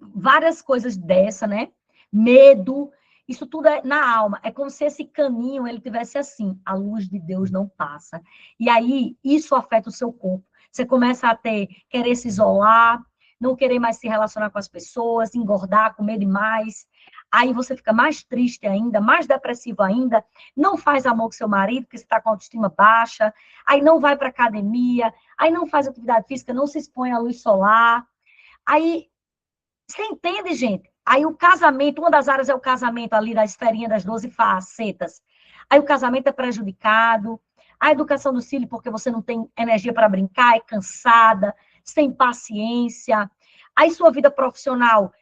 várias coisas dessa, né? Medo, isso tudo é na alma. É como se esse caminho ele tivesse assim, a luz de Deus não passa. E aí isso afeta o seu corpo. Você começa a querer se isolar, não querer mais se relacionar com as pessoas, engordar, comer demais. Aí você fica mais triste ainda, mais depressivo ainda, não faz amor com seu marido, porque você está com a autoestima baixa, aí não vai para academia, aí não faz atividade física, não se expõe à luz solar. Aí você entende, gente? Aí o casamento, uma das áreas é o casamento ali da esferinha das 12 facetas. Aí o casamento é prejudicado. A educação do filho, porque você não tem energia para brincar, é cansada, sem paciência. Aí sua vida profissional,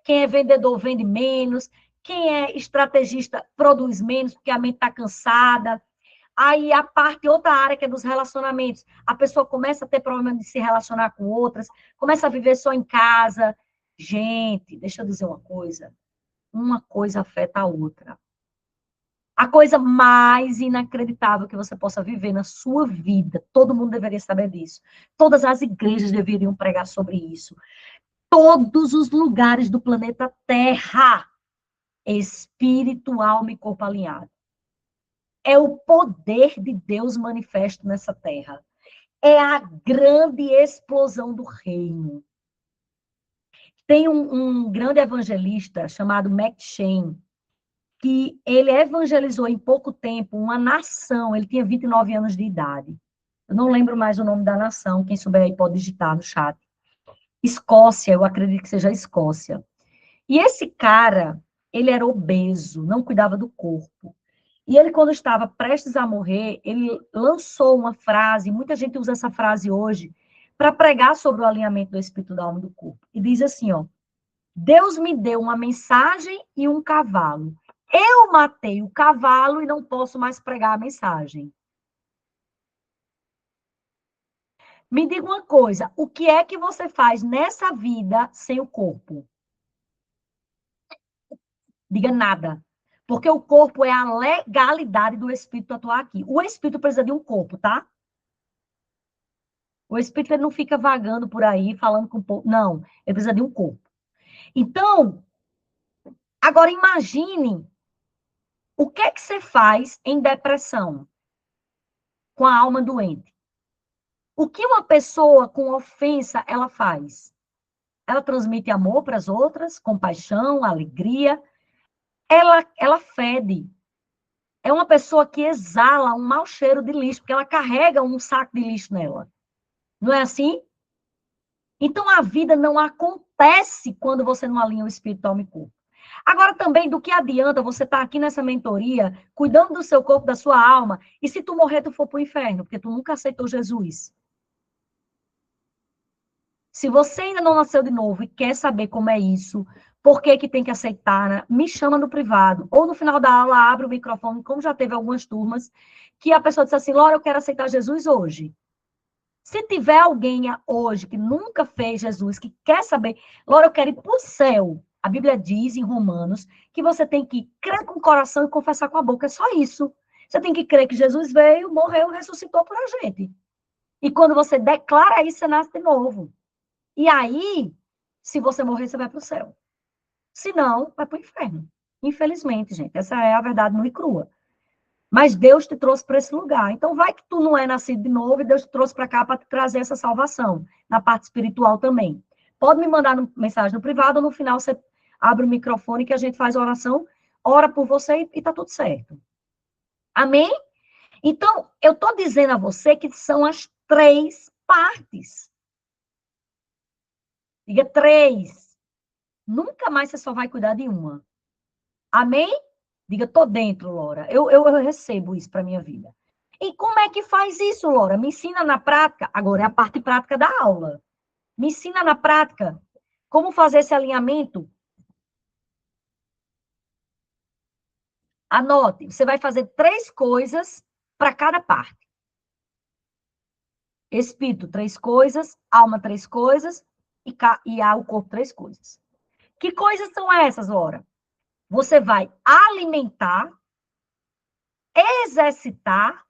quem é vendedor vende menos, quem é estrategista produz menos, porque a mente está cansada. Aí a parte, outra área que é dos relacionamentos, a pessoa começa a ter problema de se relacionar com outras, começa a viver só em casa. Gente, deixa eu dizer uma coisa afeta a outra. A coisa mais inacreditável que você possa viver na sua vida. Todo mundo deveria saber disso. Todas as igrejas deveriam pregar sobre isso. Todos os lugares do planeta Terra. Espírito, alma e corpo alinhado. É o poder de Deus manifesto nessa terra. É a grande explosão do reino. Tem um grande evangelista chamado Mac Shane, que ele evangelizou em pouco tempo uma nação. Ele tinha 29 anos de idade. Eu não lembro mais o nome da nação. Quem souber aí pode digitar no chat. Escócia, eu acredito que seja a Escócia. E esse cara, ele era obeso, não cuidava do corpo. E ele, quando estava prestes a morrer, ele lançou uma frase, muita gente usa essa frase hoje, para pregar sobre o alinhamento do espírito, da alma e do corpo. E diz assim, ó, Deus me deu uma mensagem e um cavalo. Eu matei o cavalo e não posso mais pregar a mensagem. Me diga uma coisa, o que é que você faz nessa vida sem o corpo? Diga nada. Porque o corpo é a legalidade do espírito atuar aqui. O espírito precisa de um corpo, tá? O espírito ele não fica vagando por aí, falando com o povo. Não, ele precisa de um corpo. Então, agora imagine o que é que você faz em depressão com a alma doente. O que uma pessoa com ofensa ela faz? Ela transmite amor para as outras, compaixão, alegria. Ela fede. É uma pessoa que exala um mau cheiro de lixo, porque ela carrega um saco de lixo nela. Não é assim? Então, a vida não acontece quando você não alinha o espírito, alma e corpo. Agora, também, do que adianta você estar aqui nessa mentoria, cuidando do seu corpo, da sua alma, e se tu morrer, tu for para o inferno, porque tu nunca aceitou Jesus. Se você ainda não nasceu de novo e quer saber como é isso, por que que tem que aceitar, né? Me chama no privado. Ou no final da aula, abre o microfone, como já teve algumas turmas, que a pessoa disse assim, Laura, eu quero aceitar Jesus hoje. Se tiver alguém hoje que nunca fez Jesus, que quer saber, Laura, eu quero ir para o céu. A Bíblia diz em Romanos que você tem que crer com o coração e confessar com a boca. É só isso. Você tem que crer que Jesus veio, morreu, ressuscitou por a gente. E quando você declara isso, você nasce de novo. E aí, se você morrer, você vai para o céu. Se não, vai para o inferno. Infelizmente, gente. Essa é a verdade nua e crua. Mas Deus te trouxe para esse lugar. Então, vai que tu não é nascido de novo e Deus te trouxe para cá para te trazer essa salvação, na parte espiritual também. Pode me mandar mensagem no privado ou no final você abre o microfone que a gente faz a oração, ora por você e tá tudo certo. Amém? Então, eu estou dizendo a você que são as 3 partes. Diga 3. Nunca mais você só vai cuidar de uma. Amém? Diga, tô dentro, Laura. Eu recebo isso para minha vida. E como é que faz isso, Laura? Me ensina na prática. Agora é a parte prática da aula. Me ensina na prática como fazer esse alinhamento. Anote, você vai fazer 3 coisas para cada parte. Espírito, 3 coisas. Alma, 3 coisas. E o corpo, 3 coisas. Que coisas são essas, Laura? Você vai alimentar, exercitar,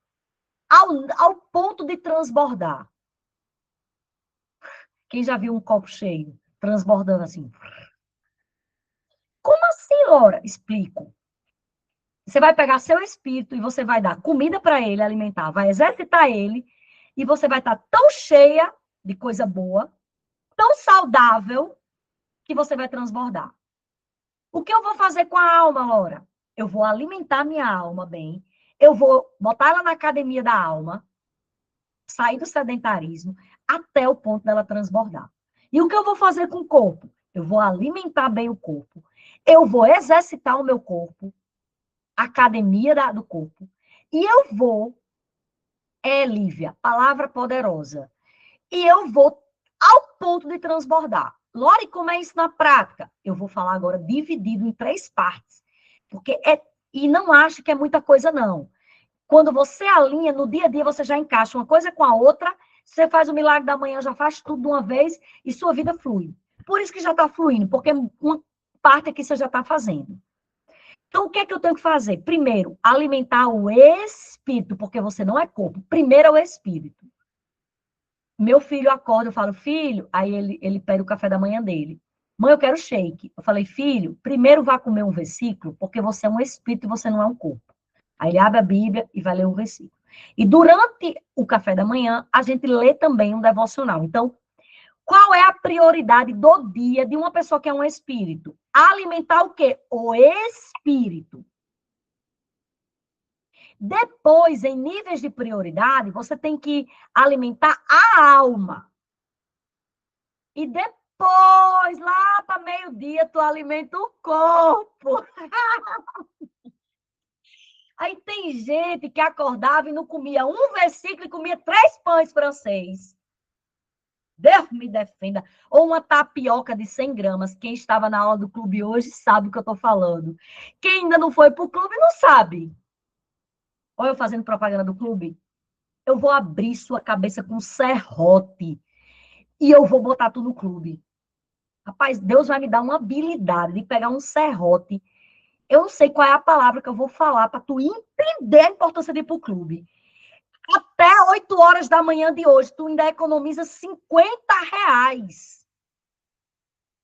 ao ponto de transbordar. Quem já viu um copo cheio, transbordando assim? Como assim, Laura? Explico. Você vai pegar seu espírito e você vai dar comida para ele alimentar, vai exercitar ele, e você vai estar tão cheia de coisa boa, tão saudável, que você vai transbordar. O que eu vou fazer com a alma, Laura? Eu vou alimentar minha alma bem, eu vou botar ela na academia da alma, sair do sedentarismo, até o ponto dela transbordar. E o que eu vou fazer com o corpo? Eu vou alimentar bem o corpo, eu vou exercitar o meu corpo, academia do corpo, e eu vou, Lívia, palavra poderosa, e eu vou ao ponto de transbordar. Lore, como é isso na prática? Eu vou falar agora dividido em 3 partes, porque e não acho que é muita coisa, não. Quando você alinha, no dia a dia você já encaixa uma coisa com a outra, você faz o milagre da manhã, já faz tudo de uma vez e sua vida flui. Por isso que já está fluindo, porque uma parte aqui você já está fazendo. Então, o que é que eu tenho que fazer? Primeiro, alimentar o espírito, porque você não é corpo. Primeiro é o espírito. Meu filho acorda, eu falo, filho, aí ele pede o café da manhã dele. Mãe, eu quero shake. Eu falei, filho, primeiro vá comer um versículo, porque você é um espírito e você não é um corpo. Aí ele abre a Bíblia e vai ler um versículo. E durante o café da manhã, a gente lê também um devocional. Então, qual é a prioridade do dia de uma pessoa que é um espírito? Alimentar o quê? O espírito. Depois, em níveis de prioridade, você tem que alimentar a alma. E depois, lá para meio-dia, tu alimenta o corpo. Aí tem gente que acordava e não comia um versículo e comia 3 pães francês. Deus me defenda. Ou uma tapioca de 100 gramas. Quem estava na aula do clube hoje sabe o que eu estou falando. Quem ainda não foi para o clube não sabe. Olha eu fazendo propaganda do clube. Eu vou abrir sua cabeça com serrote e eu vou botar tu no clube. Rapaz, Deus vai me dar uma habilidade de pegar um serrote. Eu não sei qual é a palavra que eu vou falar para tu entender a importância de ir para o clube. Até 8 horas da manhã de hoje, tu ainda economiza R$ 50.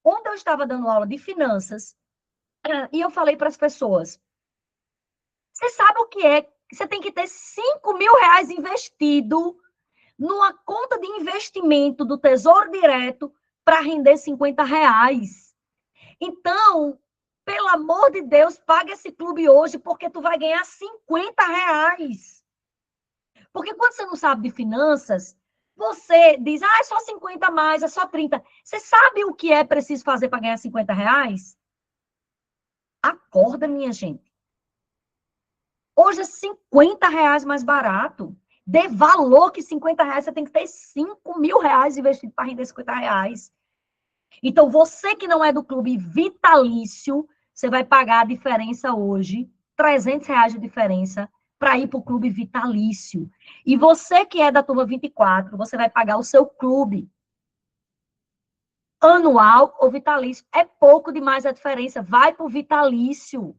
Ontem eu estava dando aula de finanças e eu falei para as pessoas, você sabe o que é? Você tem que ter R$ 5.000 investido numa conta de investimento do Tesouro Direto para render R$ 50. Então, pelo amor de Deus, paga esse clube hoje, porque tu vai ganhar R$ 50. Porque quando você não sabe de finanças, você diz, é só 50 a mais, é só 30. Você sabe o que é preciso fazer para ganhar R$ 50? Acorda, minha gente. Hoje é R$ 50 mais barato. Dê valor que R$ 50 você tem que ter R$ 5.000 investido para render R$ 50. Então, você que não é do clube vitalício, você vai pagar a diferença hoje, R$ 300 de diferença, para ir para o clube vitalício. E você que é da turma 24, você vai pagar o seu clube anual ou vitalício. É pouco demais a diferença. Vai para o vitalício.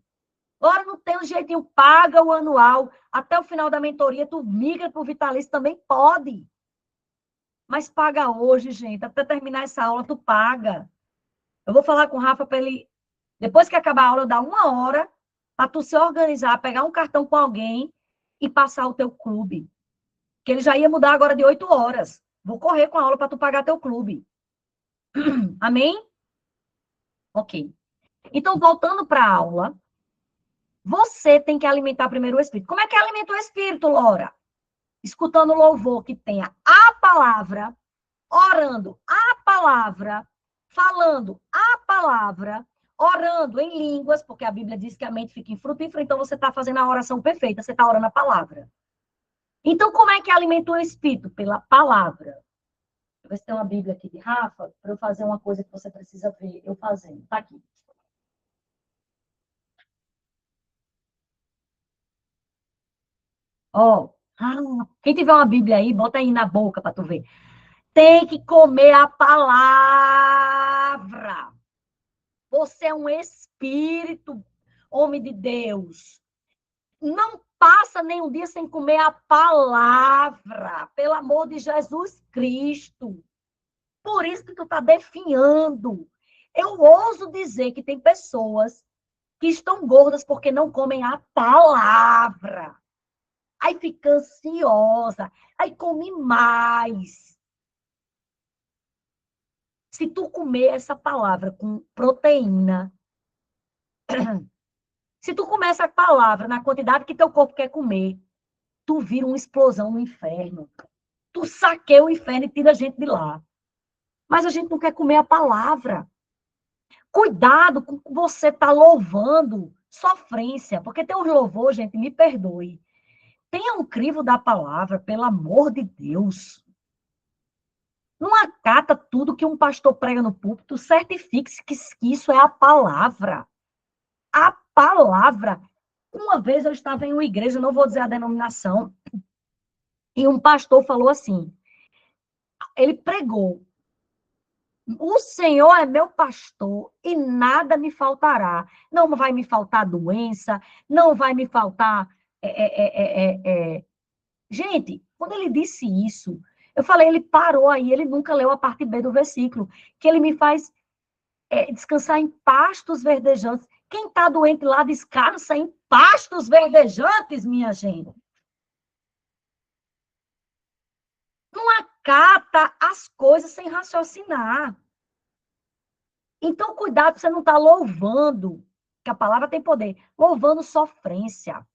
Ora, não tem um jeitinho, paga o anual. Até o final da mentoria, tu migra para o vitalício, também pode. Mas paga hoje, gente. Até terminar essa aula, tu paga. Eu vou falar com o Rafa para ele, depois que acabar a aula, dar 1 hora para tu se organizar, pegar um cartão com alguém e passar o teu clube. Que ele já ia mudar agora de 8 horas. Vou correr com a aula para tu pagar teu clube. Amém? Ok. Então, voltando para a aula, você tem que alimentar primeiro o espírito. Como é que alimenta o espírito, Laura? Escutando louvor que tenha a palavra, orando a palavra, falando a palavra, orando em línguas, porque a Bíblia diz que a mente fica infrutífera, então você está fazendo a oração perfeita, você está orando a palavra. Então, como é que alimenta o espírito? Pela palavra. Deixa eu ver se tem uma Bíblia aqui de Rafa, para eu fazer uma coisa que você precisa ver eu fazendo. Está aqui. Ó, quem tiver uma Bíblia aí, bota aí na boca para tu ver. Tem que comer a palavra. Você é um espírito, homem de Deus. Não passa nenhum dia sem comer a palavra, pelo amor de Jesus Cristo. Por isso que tu está definhando. Eu ouso dizer que tem pessoas que estão gordas porque não comem a palavra. Aí fica ansiosa, aí come mais. Se tu comer essa palavra com proteína, se tu comer essa palavra na quantidade que teu corpo quer comer, tu vira uma explosão no inferno. Tu saqueia o inferno e tira a gente de lá. Mas a gente não quer comer a palavra. Cuidado com você estar louvando sofrência, porque tem um louvor, gente, me perdoe. Tenha um crivo da palavra, pelo amor de Deus. Não acata tudo que um pastor prega no púlpito, certifique-se que isso é a palavra. A palavra. Uma vez eu estava em uma igreja, não vou dizer a denominação, e um pastor falou assim, ele pregou, O Senhor é meu pastor e nada me faltará. Não vai me faltar doença, não vai me faltar. Gente, quando ele disse isso, eu falei, ele parou aí, ele nunca leu a parte B do versículo, que ele me faz descansar em pastos verdejantes. Quem está doente lá descansa em pastos verdejantes, minha gente. Não acata as coisas sem raciocinar. Então, cuidado, você não está louvando, que a palavra tem poder, louvando sofrência.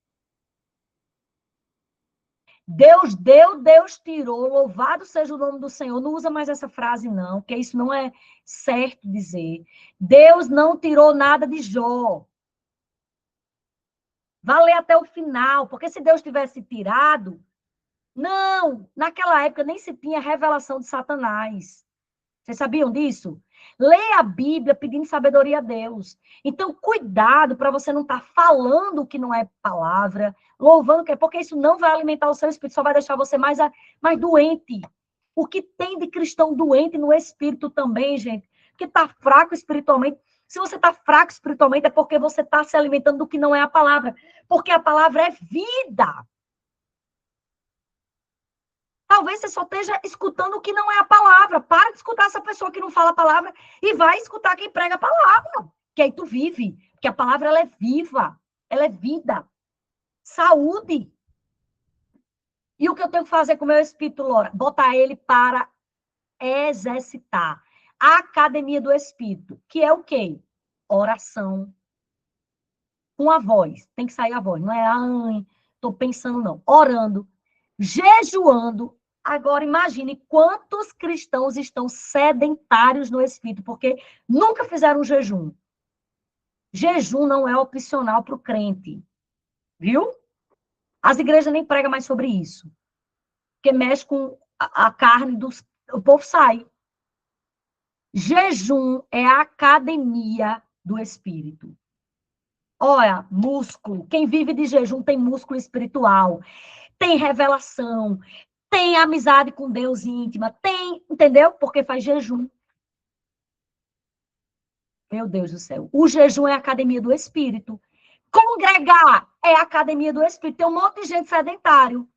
Deus deu, Deus tirou, louvado seja o nome do Senhor. Não usa mais essa frase, não, porque isso não é certo dizer. Deus não tirou nada de Jó. Vai ler até o final, porque se Deus tivesse tirado, não, naquela época nem se tinha revelação de Satanás. Vocês sabiam disso? Leia a Bíblia pedindo sabedoria a Deus. Então, cuidado para você não estar falando o que não é palavra, louvando o que é, porque isso não vai alimentar o seu espírito, só vai deixar você mais doente. O que tem de cristão doente no espírito também, gente, que está fraco espiritualmente. Se você está fraco espiritualmente, é porque você está se alimentando do que não é a palavra. Porque a palavra é vida. Talvez você só esteja escutando o que não é a palavra. Para de escutar essa pessoa que não fala a palavra e vai escutar quem prega a palavra. Que aí tu vive. Porque a palavra ela é viva. Ela é vida. Saúde. E o que eu tenho que fazer com o meu espírito, Laura? Botar ele para exercitar. A academia do espírito, que é o quê? Oração. Com a voz. Tem que sair a voz. Não é, ai, tô pensando, não. Orando. Jejuando. Agora, imagine quantos cristãos estão sedentários no espírito, porque nunca fizeram jejum. Jejum não é opcional para o crente, viu? As igrejas nem pregam mais sobre isso, porque mexe com a carne dos... O povo sai. Jejum é a academia do espírito. Olha, músculo. Quem vive de jejum tem músculo espiritual, tem revelação, tem amizade com Deus íntima, tem, entendeu? Porque faz jejum. Meu Deus do céu. O jejum é a academia do espírito. Congregar é a academia do espírito. Tem um monte de gente sedentário.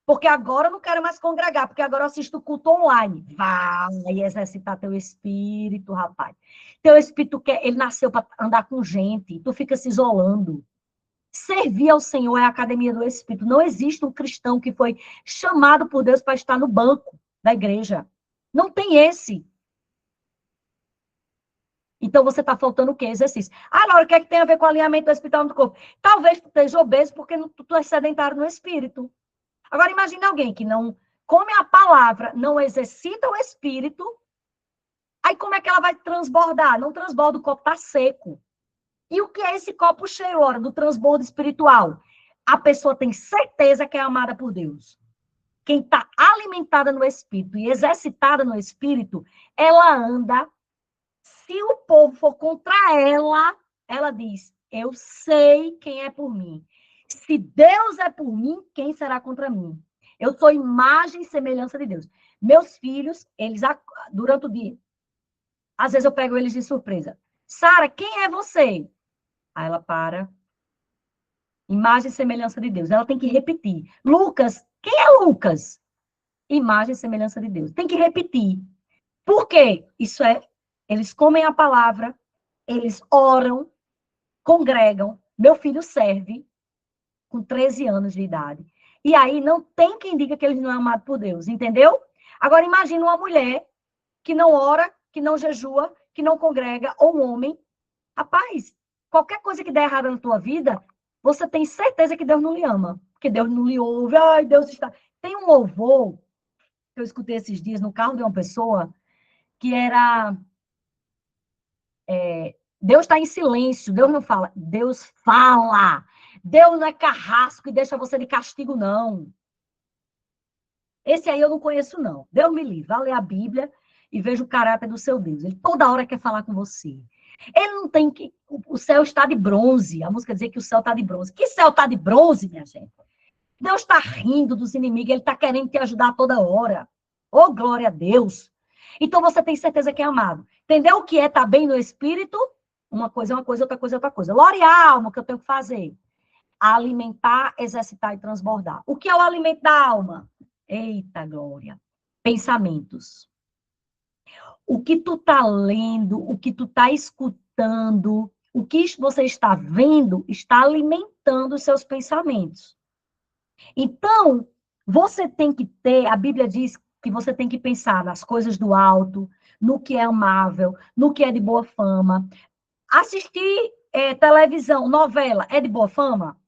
Porque agora eu não quero mais congregar, porque agora eu assisto culto online. Vai exercitar teu espírito, rapaz. Teu espírito quer, ele nasceu para andar com gente, tu fica se isolando. Servir ao Senhor é a academia do espírito. Não existe um cristão que foi chamado por Deus para estar no banco da igreja. Não tem esse. Então, você está faltando o quê? Exercício. Ah, Laura, o que é que tem a ver com o alinhamento do espiritual do corpo? Talvez tu esteja obeso porque tu é sedentário no espírito. Agora, imagine alguém que não come a palavra, não exercita o espírito, aí como é que ela vai transbordar? Não transborda, o copo está seco. E o que é esse copo cheio, ora, do transbordo espiritual? A pessoa tem certeza que é amada por Deus. Quem está alimentada no espírito e exercitada no espírito, ela anda. Se o povo for contra ela, ela diz: eu sei quem é por mim. Se Deus é por mim, quem será contra mim? Eu sou imagem e semelhança de Deus. Meus filhos, eles, durante o dia, às vezes eu pego eles de surpresa. Sara, quem é você? Aí ela para. Imagem e semelhança de Deus. Ela tem que repetir. Lucas, quem é Lucas? Imagem e semelhança de Deus. Tem que repetir. Por quê? Isso é, eles comem a palavra, eles oram, congregam. Meu filho serve com 13 anos de idade. E aí não tem quem diga que ele não é amado por Deus, entendeu? Agora imagina uma mulher que não ora, que não jejua, que não congrega, ou um homem. Rapaz, qualquer coisa que der errada na tua vida, você tem certeza que Deus não lhe ama, que Deus não lhe ouve. Ai, Deus está... Tem um louvor que eu escutei esses dias no carro de uma pessoa que era... Deus está em silêncio, Deus não fala. Deus fala. Deus não é carrasco e deixa você de castigo, não. Esse aí eu não conheço, não. Deus me livre. Vá ler a Bíblia e veja o caráter do seu Deus. Ele toda hora quer falar com você. Ele não tem que... O céu está de bronze. A música diz que o céu está de bronze. Que céu está de bronze, minha gente? Deus está rindo dos inimigos. Ele está querendo te ajudar toda hora. Oh, glória a Deus. Então você tem certeza que é amado. Entendeu o que é estar bem no espírito? Uma coisa é uma coisa, outra coisa é outra coisa. L'Oreal, o que eu tenho que fazer? Alimentar, exercitar e transbordar. O que é o alimento da alma? Eita, glória. Pensamentos. O que tu tá lendo, o que tu tá escutando, o que você está vendo, está alimentando os seus pensamentos. Então, você tem que ter, a Bíblia diz que você tem que pensar nas coisas do alto, no que é amável, no que é de boa fama. Assistir televisão, novela, é de boa fama?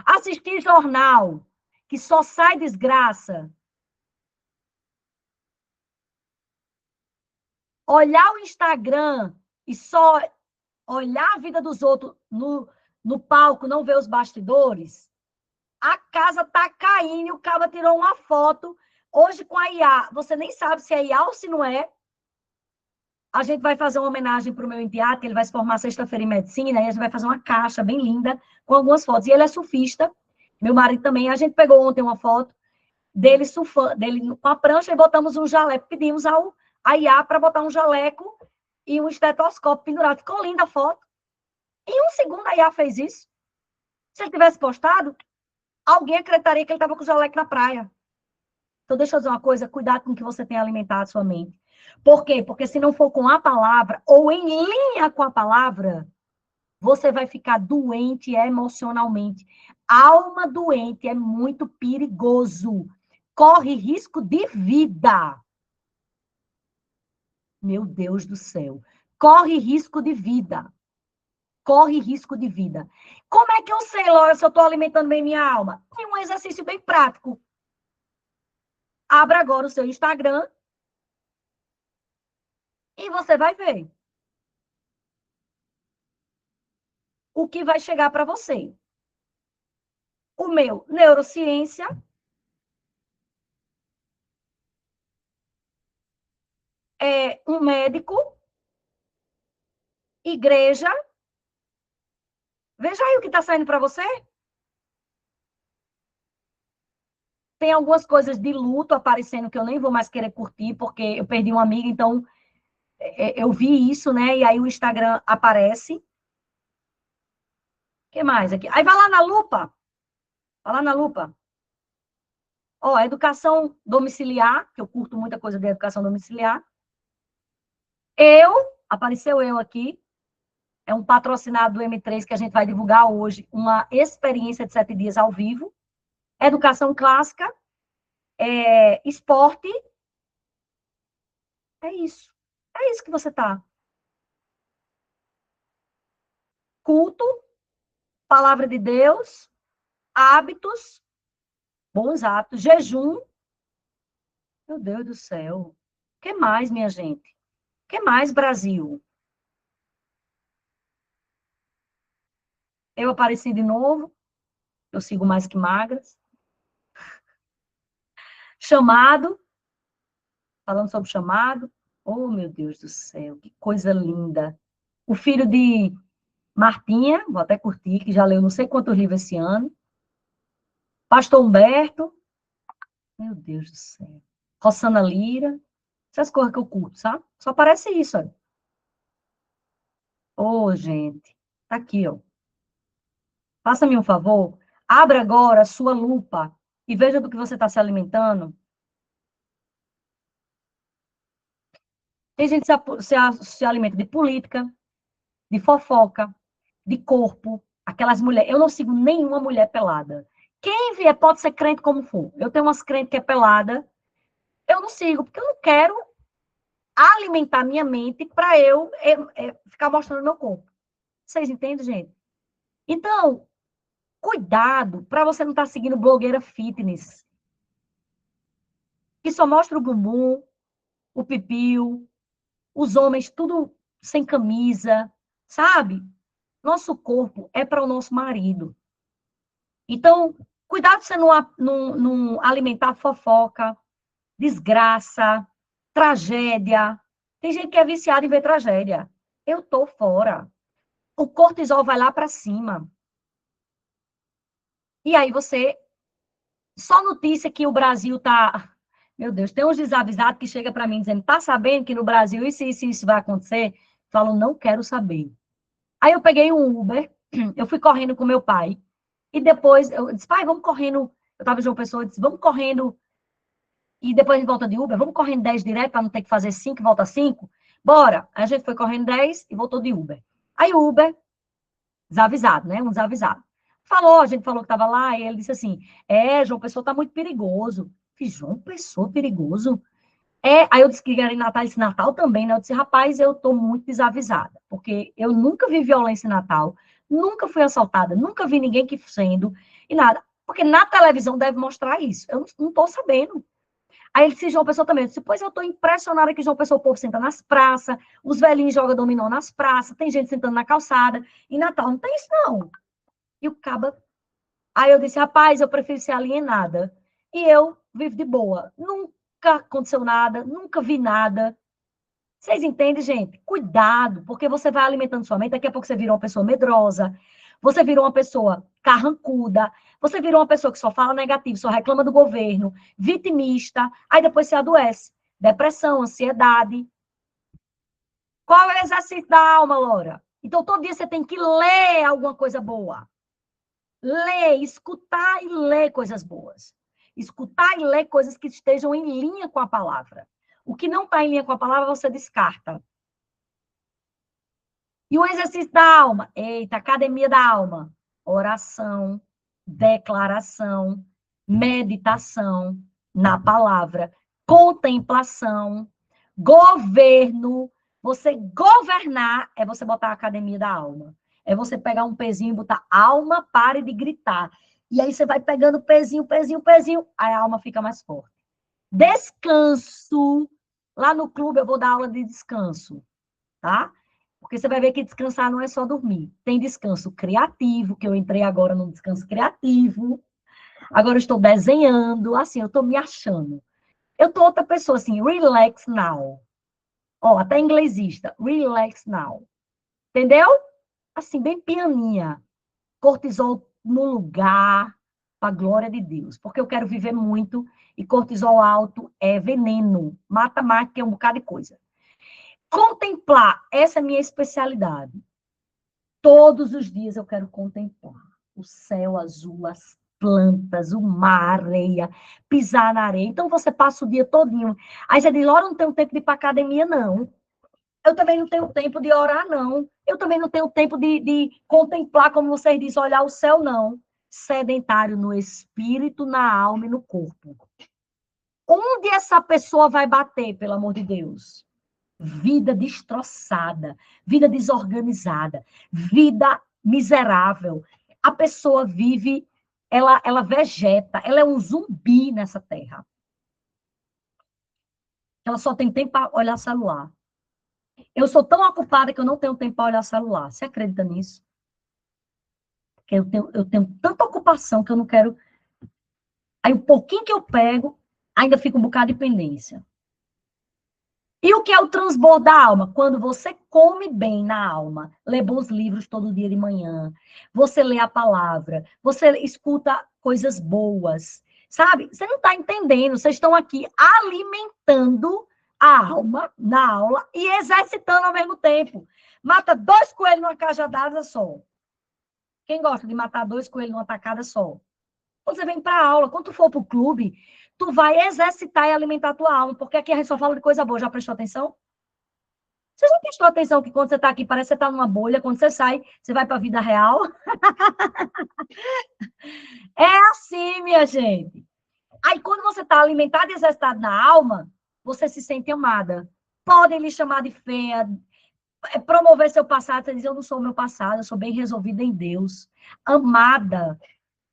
Assistir jornal, que só sai desgraça. Olhar o Instagram e só olhar a vida dos outros no palco, não ver os bastidores. A casa tá caindo e o cara tirou uma foto. Hoje com a IA, você nem sabe se é IA ou se não é. A gente vai fazer uma homenagem para o meu enteado, que ele vai se formar sexta-feira em medicina, e a gente vai fazer uma caixa bem linda com algumas fotos. E ele é surfista, meu marido também. A gente pegou ontem uma foto dele surfando, dele com a prancha e botamos um jaleco. Pedimos a IA para botar um jaleco e um estetoscópio pendurado. Ficou linda a foto. Em um segundo a IA fez isso. Se ele tivesse postado, alguém acreditaria que ele estava com o jaleco na praia. Então, deixa eu dizer uma coisa, cuidado com o que você tem alimentado a sua mente. Por quê? Porque se não for com a palavra, ou em linha com a palavra, você vai ficar doente emocionalmente. Alma doente é muito perigoso. Corre risco de vida. Meu Deus do céu. Corre risco de vida. Corre risco de vida. Como é que eu sei, Laura, se eu estou alimentando bem minha alma? Tem um exercício bem prático. Abra agora o seu Instagram e você vai ver o que vai chegar para você. O meu, neurociência, é um médico, igreja. Veja aí o que está saindo para você. Tem algumas coisas de luto aparecendo que eu nem vou mais querer curtir, porque eu perdi uma amiga, então eu vi isso, né? E aí o Instagram aparece. O que mais aqui? Aí vai lá na lupa. Vai lá na lupa. Ó, educação domiciliar, que eu curto muita coisa de educação domiciliar. Eu, apareceu eu aqui, é um patrocinado do M3 que a gente vai divulgar hoje, uma experiência de 7 dias ao vivo. Educação clássica, esporte, é isso. É isso que você tá. Culto, palavra de Deus, hábitos, bons hábitos, jejum. Meu Deus do céu. O que mais, minha gente? O que mais, Brasil? Eu apareci de novo, eu sigo mais que magras. Chamado, falando sobre chamado. Oh, meu Deus do céu, que coisa linda. O filho de Martinha, vou até curtir, que já leu não sei quantos livros esse ano. Pastor Humberto, meu Deus do céu. Rossana Lira, essas coisas que eu curto, sabe? Só parece isso, ó. Ô, gente, tá aqui, ó. Faça-me um favor, abra agora a sua lupa e veja do que você está se alimentando. Tem gente que se alimenta de política, de fofoca, de corpo, aquelas mulheres. Eu não sigo nenhuma mulher pelada. Quem vier pode ser crente como for. Eu tenho umas crentes que é pelada, eu não sigo, porque eu não quero alimentar minha mente para eu ficar mostrando meu corpo. Vocês entendem, gente? Então, cuidado para você não estar seguindo blogueira fitness, que só mostra o bumbum, o pipiu, os homens tudo sem camisa, sabe? Nosso corpo é para o nosso marido. Então, cuidado para você não alimentar fofoca, desgraça, tragédia. Tem gente que é viciada em ver tragédia. Eu tô fora. O cortisol vai lá para cima. E aí você. Só notícia que o Brasil tá. Meu Deus, tem uns desavisados que chegam para mim dizendo, tá sabendo que no Brasil isso vai acontecer? Falam, não quero saber. Aí eu peguei um Uber, eu fui correndo com meu pai, e depois eu disse, pai, vamos correndo. Eu estava em João Pessoa, eu disse, vamos correndo, e depois a gente volta de Uber, vamos correndo 10 direto para não ter que fazer 5 e volta 5? Bora! A gente foi correndo 10 e voltou de Uber. Aí o Uber, desavisado, né? Um desavisado. Falou, a gente falou que estava lá, e ele disse assim, João Pessoa está muito perigoso. Fiz, João Pessoa perigoso? Aí eu disse que era em Natal, esse Natal também, né? Eu disse, rapaz, eu estou muito desavisada, porque eu nunca vi violência em Natal, nunca fui assaltada, nunca vi ninguém que sendo, e nada. Porque na televisão deve mostrar isso. Eu não estou sabendo. Aí ele disse, João Pessoa também. Eu disse, pois eu estou impressionada que João Pessoa, o povo senta nas praças, os velhinhos jogam dominó nas praças, tem gente sentando na calçada. Em Natal não tem isso, não. E o caba... Aí eu disse, rapaz, eu prefiro ser alienada. E eu vivo de boa. Nunca aconteceu nada, nunca vi nada. Vocês entendem, gente? Cuidado, porque você vai alimentando sua mente, daqui a pouco você virou uma pessoa medrosa, você virou uma pessoa carrancuda, você virou uma pessoa que só fala negativo, só reclama do governo, vitimista, aí depois você adoece. Depressão, ansiedade. Qual é o exercício da alma, Laura? Então, todo dia você tem que ler alguma coisa boa. Ler, escutar e ler coisas boas. Escutar e ler coisas que estejam em linha com a palavra. O que não está em linha com a palavra, você descarta. E o exercício da alma? Eita, academia da alma. Oração, declaração, meditação na palavra, contemplação, governo. Você governar é você botar a academia da alma. É você pegar um pezinho e botar alma, pare de gritar. E aí você vai pegando pezinho, pezinho, pezinho, aí a alma fica mais forte. Descanso. Lá no clube eu vou dar aula de descanso, tá? Porque você vai ver que descansar não é só dormir. Tem descanso criativo, que eu entrei agora no descanso criativo. Agora eu estou desenhando, assim, eu estou me achando. Eu estou outra pessoa, assim, relax now. Ó, até inglesista, relax now. Entendeu? Assim, bem pianinha. Cortisol no lugar, para a glória de Deus. Porque eu quero viver muito e cortisol alto é veneno. Mata mais que um bocado de coisa. Contemplar, essa é a minha especialidade. Todos os dias eu quero contemplar o céu azul, as plantas, o mar, a areia, pisar na areia. Então você passa o dia todinho. Aí você diz, Laura, não tenho tempo de ir para academia, não. Eu também não tenho tempo de orar, não. Eu também não tenho tempo de contemplar, como vocês dizem, olhar o céu, não. Sedentário no espírito, na alma e no corpo. Onde essa pessoa vai bater, pelo amor de Deus? Vida destroçada, vida desorganizada, vida miserável. A pessoa vive, ela vegeta, ela é um zumbi nessa terra. Ela só tem tempo para olhar celular. Eu sou tão ocupada que eu não tenho tempo para olhar celular. Você acredita nisso? Porque eu tenho tanta ocupação que eu não quero. Aí o pouquinho que eu pego, ainda fica um bocado de pendência. E o que é o transbordo da alma? Quando você come bem na alma, lê bons livros todo dia de manhã, você lê a palavra, você escuta coisas boas, sabe? Você não está entendendo, vocês estão aqui alimentando a alma na aula e exercitando ao mesmo tempo. Mata 2 coelhos numa cajadada só. Quem gosta de matar 2 coelhos numa tacada só? Quando você vem para a aula, quando tu for para o clube, tu vai exercitar e alimentar a tua alma, porque aqui a gente só fala de coisa boa. Já prestou atenção? Você já prestou atenção que quando você está aqui, parece que você está numa bolha, quando você sai, você vai para a vida real? É assim, minha gente. Aí, quando você está alimentado e exercitado na alma, você se sente amada. Podem lhe chamar de feia, promover seu passado, você diz, eu não sou o meu passado, eu sou bem resolvida em Deus. Amada.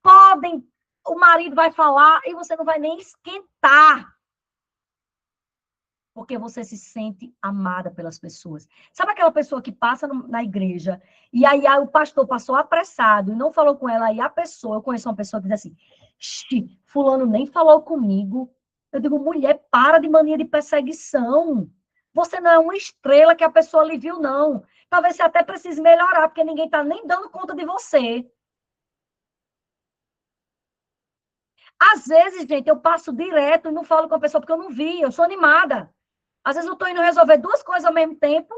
Podem, o marido vai falar e você não vai nem esquentar. Porque você se sente amada pelas pessoas. Sabe aquela pessoa que passa na igreja e aí o pastor passou apressado e não falou com ela, aí a pessoa, eu conheço uma pessoa que diz assim, fulano nem falou comigo. Eu digo, mulher, para de mania de perseguição. Você não é uma estrela que a pessoa lhe viu, não. Talvez você até precise melhorar, porque ninguém está nem dando conta de você. Às vezes, gente, eu passo direto e não falo com a pessoa porque eu não vi, eu sou animada. Às vezes eu estou indo resolver duas coisas ao mesmo tempo.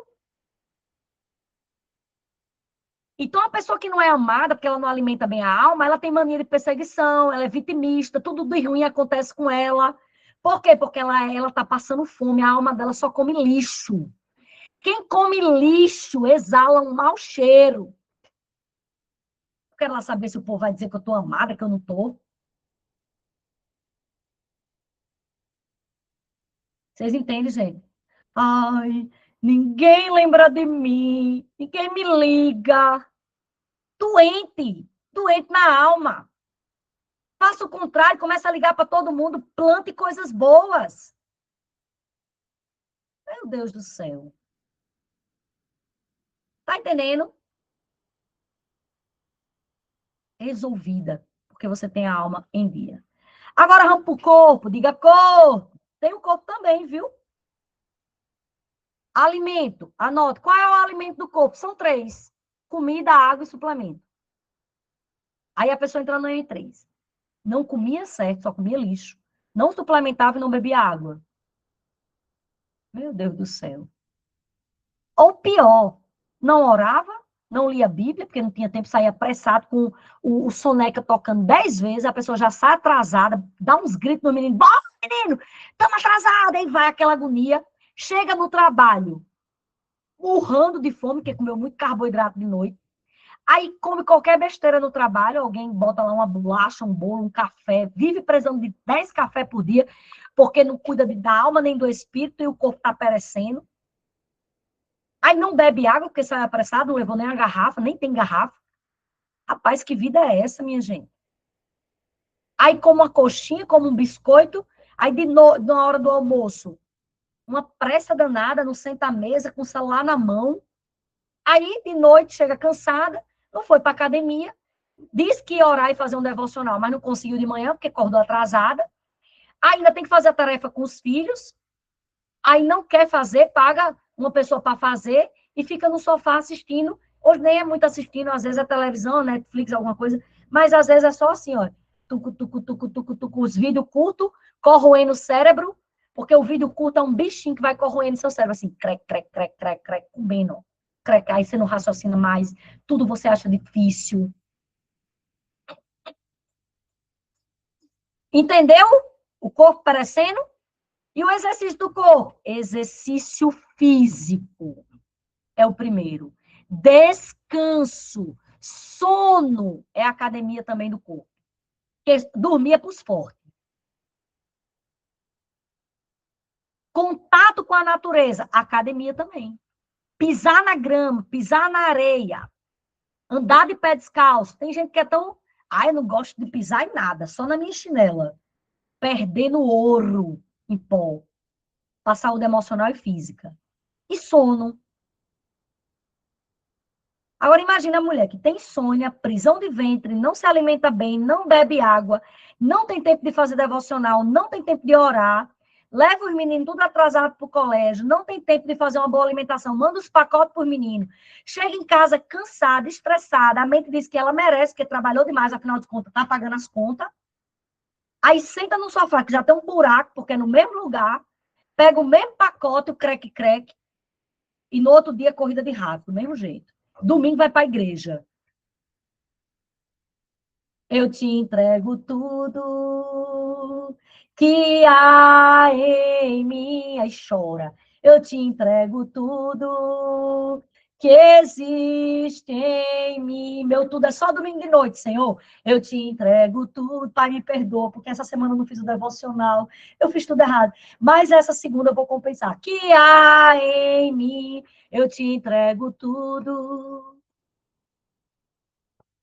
Então, a pessoa que não é amada, porque ela não alimenta bem a alma, ela tem mania de perseguição, ela é vitimista, tudo de ruim acontece com ela. Por quê? Porque ela está passando fome, a alma dela só come lixo. Quem come lixo exala um mau cheiro. Eu quero lá saber se o povo vai dizer que eu estou amada, que eu não estou. Vocês entendem, gente? Ai, ninguém lembra de mim, ninguém me liga. Doente, doente na alma. Faça o contrário, começa a ligar para todo mundo, plante coisas boas. Meu Deus do céu. Tá entendendo? Resolvida, porque você tem a alma em dia. Agora vamos pro corpo, diga corpo. Tem o corpo também, viu? Alimento, anote. Qual é o alimento do corpo? São três: comida, água e suplemento. Aí a pessoa entra no três. Não comia certo, só comia lixo. Não suplementava e não bebia água. Meu Deus do céu. Ou pior, não orava, não lia a Bíblia, porque não tinha tempo, saía apressado com o soneca tocando 10 vezes, a pessoa já sai atrasada, dá uns gritos no menino, bora, menino, estamos atrasados, aí vai aquela agonia, chega no trabalho, urrando de fome, porque comeu muito carboidrato de noite, aí come qualquer besteira no trabalho, alguém bota lá uma bolacha, um bolo, um café, vive precisando de 10 cafés por dia, porque não cuida da alma nem do espírito e o corpo está perecendo. Aí não bebe água porque sai apressado, não levou nem a garrafa, nem tem garrafa. Rapaz, que vida é essa, minha gente? Aí como uma coxinha, como um biscoito, aí na hora do almoço, uma pressa danada, não senta à mesa com o celular na mão. Aí de noite chega cansada, não foi para academia, diz que ia orar e fazer um devocional, mas não conseguiu de manhã porque acordou atrasada. Ainda tem que fazer a tarefa com os filhos, aí não quer fazer, paga uma pessoa para fazer e fica no sofá assistindo. Hoje nem é muito assistindo, às vezes é televisão, Netflix, alguma coisa, mas às vezes é só assim, ó, tucu, tucu, tucu, tucu, tucu, os vídeos curtos, corroendo o cérebro, porque o vídeo curto é um bichinho que vai corroendo seu cérebro, assim, crec, crec, crec, crec, crec, comendo, crec, aí você não raciocina mais, tudo você acha difícil. Entendeu? O corpo parecendo? E o exercício do corpo? Exercício físico. É o primeiro. Descanso. Sono é a academia também do corpo. Porque dormir é para os fortes. Contato com a natureza, academia também. Pisar na grama, pisar na areia, andar de pé descalço. Tem gente que é tão. Ai, eu não gosto de pisar em nada, só na minha chinela. Perdendo ouro em pó. Para saúde emocional e física. E sono. Agora, imagina a mulher que tem insônia, prisão de ventre, não se alimenta bem, não bebe água, não tem tempo de fazer devocional, não tem tempo de orar, leva os meninos tudo atrasado para o colégio, não tem tempo de fazer uma boa alimentação, manda os pacotes para os meninos, chega em casa cansada, estressada, a mente diz que ela merece, que trabalhou demais, afinal de contas, está pagando as contas, aí senta no sofá, que já tem um buraco, porque é no mesmo lugar, pega o mesmo pacote, o creque-creque, e no outro dia, corrida de rato, do mesmo jeito. Domingo vai para a igreja. Eu te entrego tudo que há em mim. Aí chora. Eu te entrego tudo que existe em mim. Meu tudo é só domingo de noite, Senhor. Eu te entrego tudo. Pai, me perdoa, porque essa semana eu não fiz o devocional. Eu fiz tudo errado. Mas essa segunda eu vou compensar. Que há em mim. Eu te entrego tudo.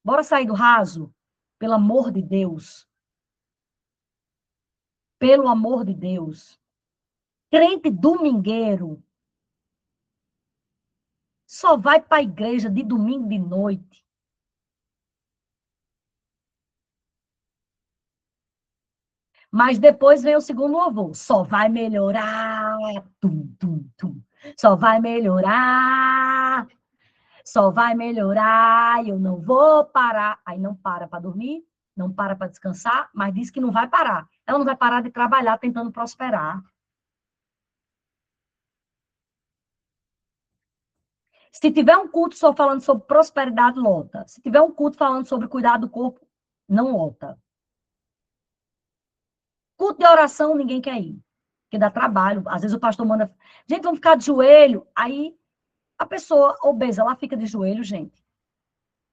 Bora sair do raso? Pelo amor de Deus. Pelo amor de Deus. Crente domingueiro só vai para a igreja de domingo de noite. Mas depois vem o segundo louvor. Só vai melhorar. Tum, tum, tum. Só vai melhorar. Só vai melhorar. Eu não vou parar. Aí não para dormir. não para descansar, mas diz que não vai parar. Ela não vai parar de trabalhar tentando prosperar. Se tiver um culto só falando sobre prosperidade, lota. Se tiver um culto falando sobre cuidar do corpo, não lota. Culto de oração, ninguém quer ir. Porque dá trabalho. Às vezes o pastor manda, gente, vamos ficar de joelho. Aí a pessoa obesa, ela fica de joelho, gente.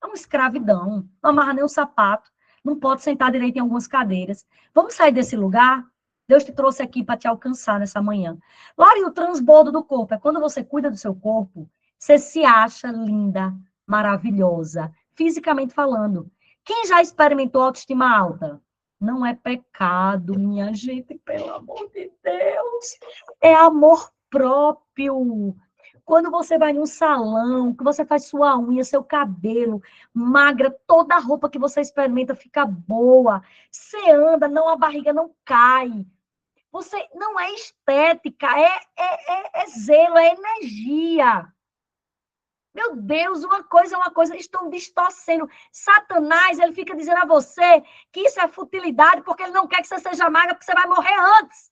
É uma escravidão. Não amarra nem um sapato. Não pode sentar direito em algumas cadeiras. Vamos sair desse lugar? Deus te trouxe aqui para te alcançar nessa manhã. Lá, e o transbordo do corpo. É quando você cuida do seu corpo, você se acha linda, maravilhosa, fisicamente falando. Quem já experimentou autoestima alta? Não é pecado, minha gente, pelo amor de Deus. É amor próprio. Quando você vai num salão, que você faz sua unha, seu cabelo, magra, toda a roupa que você experimenta fica boa. Você anda, não, a barriga não cai. Você não é estética, é zelo, é energia. Meu Deus, uma coisa é uma coisa, estão distorcendo. Satanás, ele fica dizendo a você que isso é futilidade, porque ele não quer que você seja magra, porque você vai morrer antes.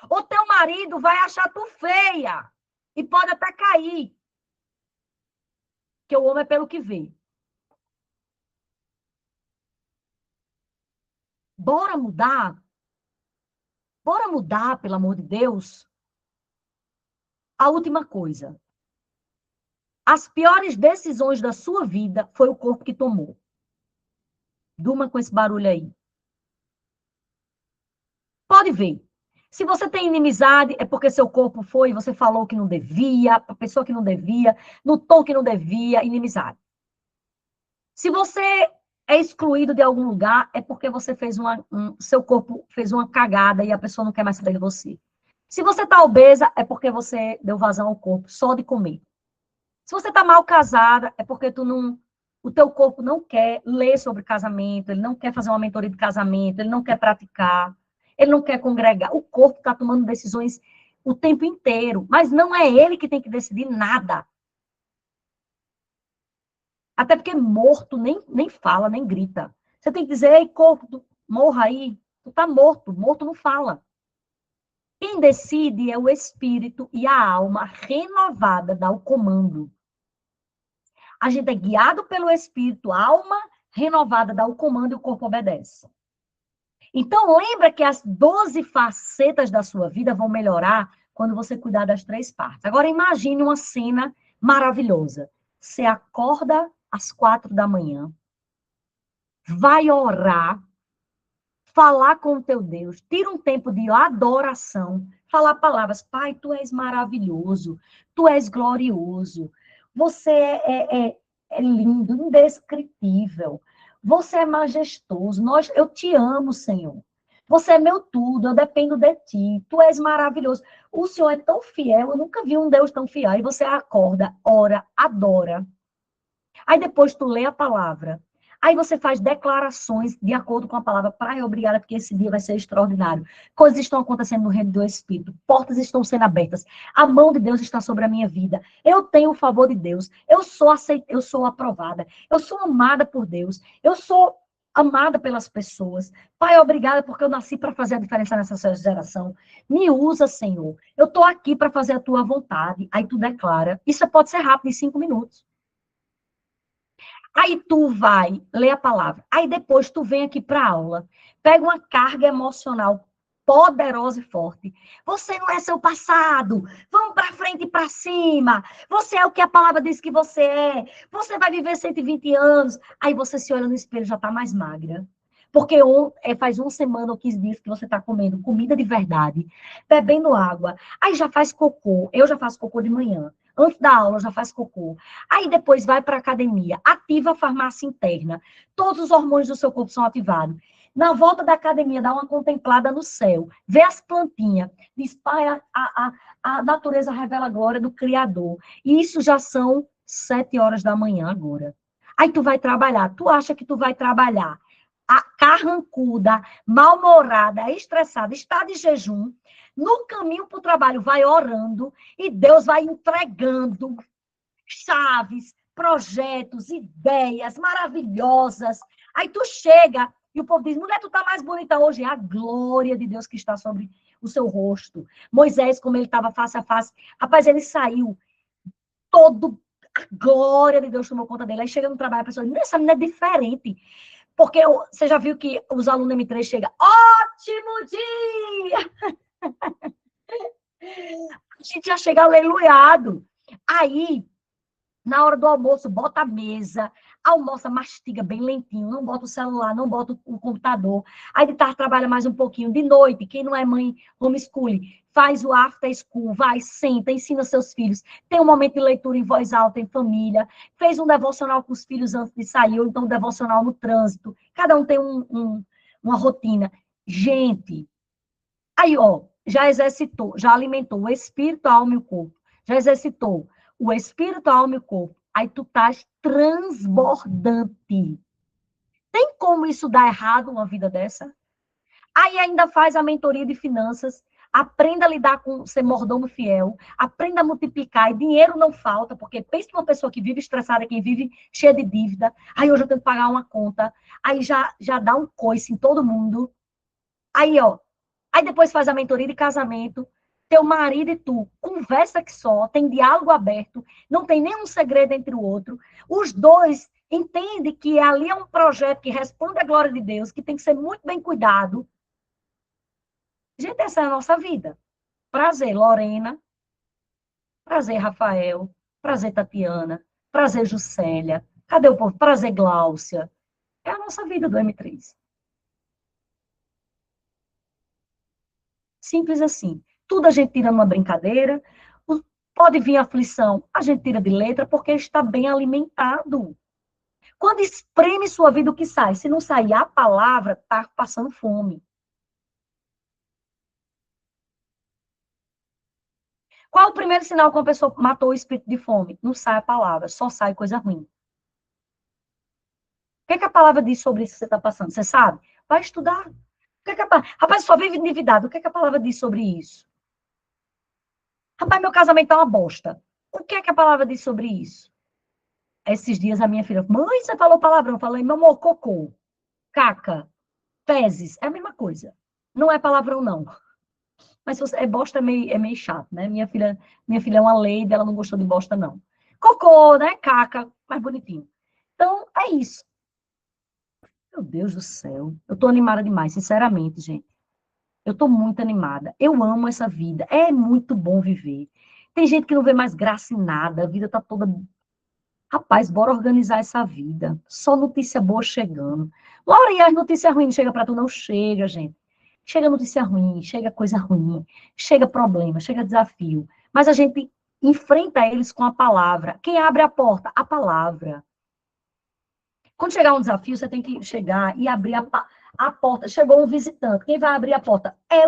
O teu marido vai achar tu feia e pode até cair. Porque o homem é pelo que vê. Bora mudar? Bora mudar, pelo amor de Deus? A última coisa. As piores decisões da sua vida foi o corpo que tomou. Durma com esse barulho aí. Pode ver. Se você tem inimizade, é porque seu corpo foi, você falou que não devia, a pessoa que não devia, no tom que não devia, inimizade. Se você é excluído de algum lugar, é porque você fez seu corpo fez uma cagada e a pessoa não quer mais saber de você. Se você está obesa, é porque você deu vazão ao corpo só de comer. Se você está mal casada, é porque o teu corpo não quer ler sobre casamento, ele não quer fazer uma mentoria de casamento, ele não quer praticar, ele não quer congregar. O corpo está tomando decisões o tempo inteiro, mas não é ele que tem que decidir nada. Até porque morto nem fala, nem grita. Você tem que dizer, ei, corpo, morra aí. Tu tá morto, morto não fala. Quem decide é o espírito e a alma renovada dá o comando. A gente é guiado pelo espírito, a alma renovada dá o comando e o corpo obedece. Então, lembra que as 12 facetas da sua vida vão melhorar quando você cuidar das 3 partes. Agora, imagine uma cena maravilhosa. Você acorda às 4 da manhã, vai orar, falar com o teu Deus, tira um tempo de adoração, falar palavras, Pai, tu és maravilhoso, tu és glorioso, você é lindo, indescritível, você é majestoso, eu te amo, Senhor. Você é meu tudo, eu dependo de ti, tu és maravilhoso. O Senhor é tão fiel, eu nunca vi um Deus tão fiel. E você acorda, ora, adora. Aí depois tu lê a palavra. Aí você faz declarações de acordo com a palavra. Pai, obrigada, porque esse dia vai ser extraordinário. Coisas estão acontecendo no reino do Espírito. Portas estão sendo abertas. A mão de Deus está sobre a minha vida. Eu tenho o favor de Deus. Eu sou aceita, eu sou aprovada. Eu sou amada por Deus. Eu sou amada pelas pessoas. Pai, obrigada, porque eu nasci para fazer a diferença nessa geração. Me usa, Senhor. Eu estou aqui para fazer a tua vontade. Aí tu declara. Isso pode ser rápido, em 5 minutos. Aí tu vai ler a palavra. Aí depois tu vem aqui para a aula. Pega uma carga emocional poderosa e forte. Você não é seu passado. Vamos para frente e para cima. Você é o que a palavra diz que você é. Você vai viver 120 anos. Aí você se olha no espelho e já está mais magra. Porque faz 1 semana ou 15 dias que você está comendo comida de verdade, bebendo água. Aí já faz cocô. Eu já faço cocô de manhã. Antes da aula, já faz cocô. Aí depois vai para a academia, ativa a farmácia interna. Todos os hormônios do seu corpo são ativados. Na volta da academia, dá uma contemplada no céu. Vê as plantinhas. Diz, pai, a natureza revela a glória do Criador. E isso já são 7 horas da manhã agora. Aí tu vai trabalhar. Tu acha que tu vai trabalhar carrancuda, mal-humorada, estressada, está de jejum, no caminho para o trabalho vai orando e Deus vai entregando chaves, projetos, ideias maravilhosas. Aí tu chega e o povo diz, mulher, tu tá mais bonita hoje. É a glória de Deus que está sobre o seu rosto. Moisés, como ele estava face a face, rapaz, ele saiu todo, a glória de Deus tomou conta dele. Aí chega no trabalho, a pessoa diz, essa menina é diferente. Porque você já viu que os alunos M3 chegam, ótimo dia! A gente já chega aleluiado. Aí, na hora do almoço, bota a mesa, almoça, mastiga bem lentinho, não bota o celular, não bota o computador. Aí de tarde trabalha mais um pouquinho. De noite, quem não é mãe, homeschooling, faz o after school, vai, senta, ensina seus filhos. Tem um momento de leitura em voz alta, em família. Fez um devocional com os filhos antes de sair, ou então um devocional no trânsito. Cada um tem uma rotina. Gente, aí, ó, já exercitou, já alimentou o espírito, a alma e o corpo. Já exercitou o espírito, a alma e o corpo. Aí tu estás transbordante. Tem como isso dar errado uma vida dessa? Aí ainda faz a mentoria de finanças, aprenda a lidar com ser mordomo fiel, aprenda a multiplicar, e dinheiro não falta, porque pensa numa pessoa que vive estressada, quem vive cheia de dívida, aí hoje eu tenho que pagar uma conta, aí já dá um coice em todo mundo. Aí, ó, aí depois faz a mentoria de casamento, teu marido e tu, conversa que só, tem diálogo aberto, não tem nenhum segredo entre o outro. Os dois entendem que ali é um projeto que responde à glória de Deus, que tem que ser muito bem cuidado. Gente, essa é a nossa vida. Prazer, Lorena. Prazer, Rafael. Prazer, Tatiana. Prazer, Juscelia. Cadê o povo? Prazer, Gláucia. É a nossa vida do M3. Simples assim. Tudo a gente tira numa brincadeira. Pode vir aflição, a gente tira de letra porque está bem alimentado. Quando espreme sua vida, o que sai? Se não sair a palavra, está passando fome. Qual o primeiro sinal que uma pessoa matou o espírito de fome? Não sai a palavra, só sai coisa ruim. O que, é que a palavra diz sobre isso que você está passando? Você sabe? Vai estudar. O que, é que Rapaz, só vive endividado. O que, é que a palavra diz sobre isso? Rapaz, meu casamento é uma bosta. O que é que a palavra diz sobre isso? Esses dias a minha filha falou, mãe, você falou palavrão. Eu falei, meu amor, cocô, caca, fezes, é a mesma coisa. Não é palavrão, não. Mas se você, é bosta é meio chato, né? Minha filha é uma lady, ela não gostou de bosta, não. Cocô, né? Caca, mais bonitinho. Então, é isso. Meu Deus do céu. Eu tô animada demais, sinceramente, gente. Eu tô muito animada. Eu amo essa vida. É muito bom viver. Tem gente que não vê mais graça em nada. A vida tá toda. Rapaz, bora organizar essa vida. Só notícia boa chegando. Laura, e as notícias ruins chegam para tu? Não chega, gente. Chega notícia ruim, chega coisa ruim, chega problema, chega desafio. Mas a gente enfrenta eles com a palavra. Quem abre a porta? A palavra. Quando chegar um desafio, você tem que chegar e abrir a porta. Chegou um visitante. Quem vai abrir a porta? É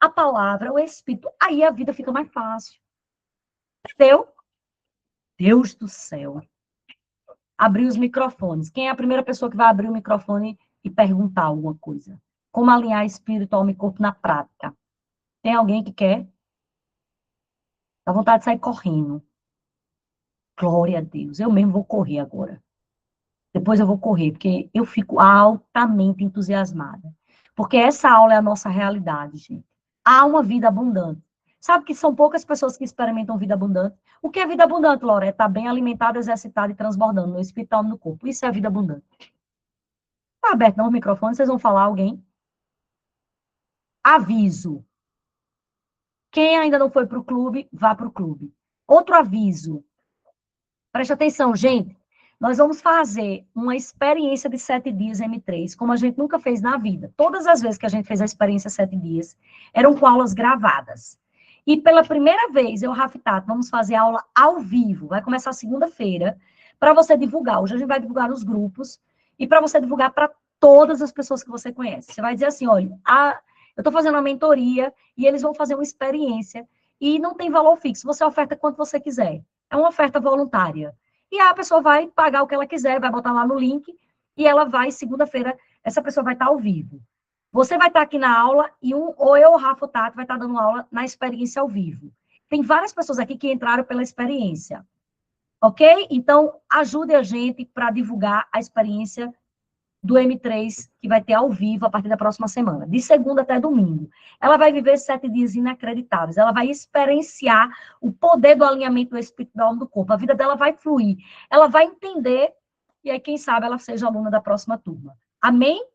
a palavra, o Espírito. Aí a vida fica mais fácil. Entendeu? Deus do céu. Abrir os microfones. Quem é a primeira pessoa que vai abrir o microfone e perguntar alguma coisa? Como alinhar espírito, alma e corpo na prática? Tem alguém que quer? Dá vontade de sair correndo. Glória a Deus. Eu mesmo vou correr agora. Depois eu vou correr, porque eu fico altamente entusiasmada. Porque essa aula é a nossa realidade, gente. Há uma vida abundante. Sabe que são poucas pessoas que experimentam vida abundante? O que é vida abundante, Laura? É estar bem alimentado, exercitado e transbordando no espiritual e no corpo. Isso é vida abundante. Está aberto não o microfone, vocês vão falar alguém? Aviso. Quem ainda não foi para o clube, vá para o clube. Outro aviso. Preste atenção, gente. Nós vamos fazer uma experiência de 7 dias M3, como a gente nunca fez na vida. Todas as vezes que a gente fez a experiência 7 dias, eram com aulas gravadas. E pela primeira vez, eu, Rafa Tato, vamos fazer aula ao vivo. Vai começar segunda-feira, para você divulgar. Hoje a gente vai divulgar nos grupos, e para você divulgar para todas as pessoas que você conhece. Você vai dizer assim, olha, eu estou fazendo uma mentoria, e eles vão fazer uma experiência, e não tem valor fixo. Você oferta quanto você quiser. É uma oferta voluntária. E a pessoa vai pagar o que ela quiser, vai botar lá no link, e ela vai, segunda-feira, essa pessoa vai estar ao vivo. Você vai estar aqui na aula, ou eu, o Rafa Tato, vai estar dando aula na experiência ao vivo. Tem várias pessoas aqui que entraram pela experiência. ok? Então, ajude a gente para divulgar a experiência do M3, que vai ter ao vivo a partir da próxima semana, de segunda até domingo. Ela vai viver 7 dias inacreditáveis, ela vai experienciar o poder do alinhamento do espírito, da alma, do corpo, a vida dela vai fluir, ela vai entender, e aí, quem sabe, ela seja aluna da próxima turma. Amém?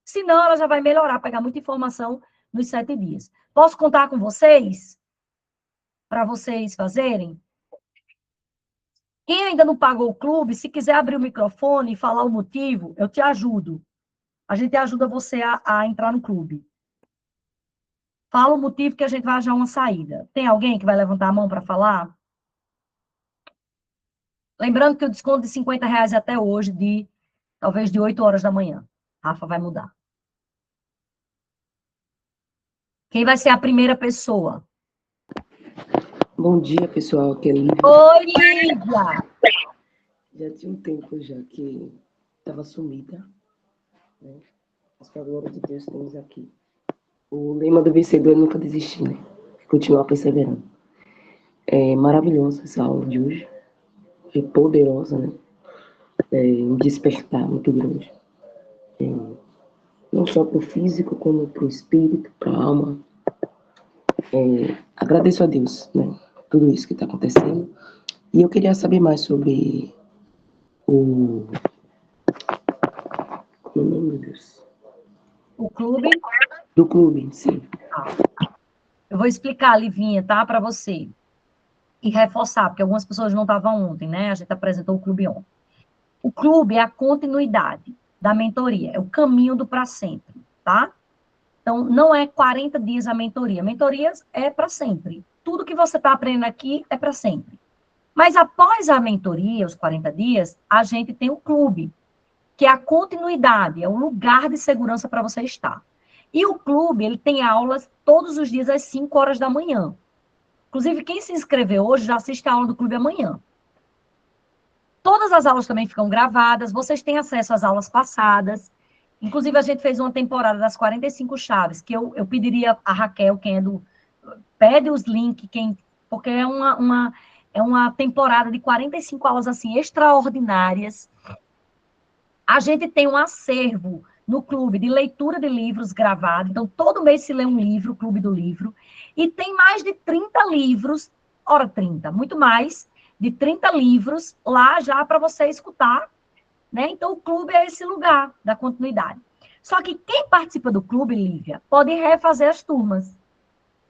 Senão, ela já vai melhorar, pegar muita informação nos 7 dias. Posso contar com vocês? Para vocês fazerem? Quem ainda não pagou o clube, se quiser abrir o microfone e falar o motivo, eu te ajudo. A gente ajuda você a entrar no clube. Fala o motivo que a gente vai achar uma saída. Tem alguém que vai levantar a mão para falar? Lembrando que o desconto de R$ 50 é até hoje, talvez de 8 horas da manhã. Rafa vai mudar. Quem vai ser a primeira pessoa? Bom dia, pessoal. Aqui é Lívia. Oi, Lívia! Já tinha um tempo já que estava sumida, né? Mas com a glória de Deus estamos aqui. O lema do vencedor é nunca desistir, né? Continuar perseverando. É maravilhosa essa aula de hoje. É poderosa, né? É um despertar muito grande. Não só para o físico, como para o espírito, para a alma. Agradeço a Deus, né? Tudo isso que está acontecendo. E eu queria saber mais sobre o... Como é o nome, meu Deus? O clube? Do clube, sim. Eu vou explicar, Livinha, tá? Para você. E reforçar, porque algumas pessoas não estavam ontem, né? A gente apresentou o clube ontem. O clube é a continuidade da mentoria, é o caminho do para sempre, tá? Então, não é 40 dias a mentoria. Mentorias é para sempre. Tudo que você está aprendendo aqui é para sempre. Mas após a mentoria, os 40 dias, a gente tem o clube, que é a continuidade, é o lugar de segurança para você estar. E o clube, ele tem aulas todos os dias às 5 horas da manhã. Inclusive, quem se inscreveu hoje já assiste a aula do clube amanhã. Todas as aulas também ficam gravadas, vocês têm acesso às aulas passadas. Inclusive, a gente fez uma temporada das 45 chaves, que eu pediria a Raquel, quem é do... Pede os links, porque é uma temporada de 45 aulas, assim, extraordinárias. A gente tem um acervo no clube de leitura de livros gravado. Então, todo mês se lê um livro, o Clube do Livro. E tem mais de 30 livros, 30, muito mais, de 30 livros lá já para você escutar, né? Então, o clube é esse lugar da continuidade. Só que quem participa do clube, Lívia, pode refazer as turmas.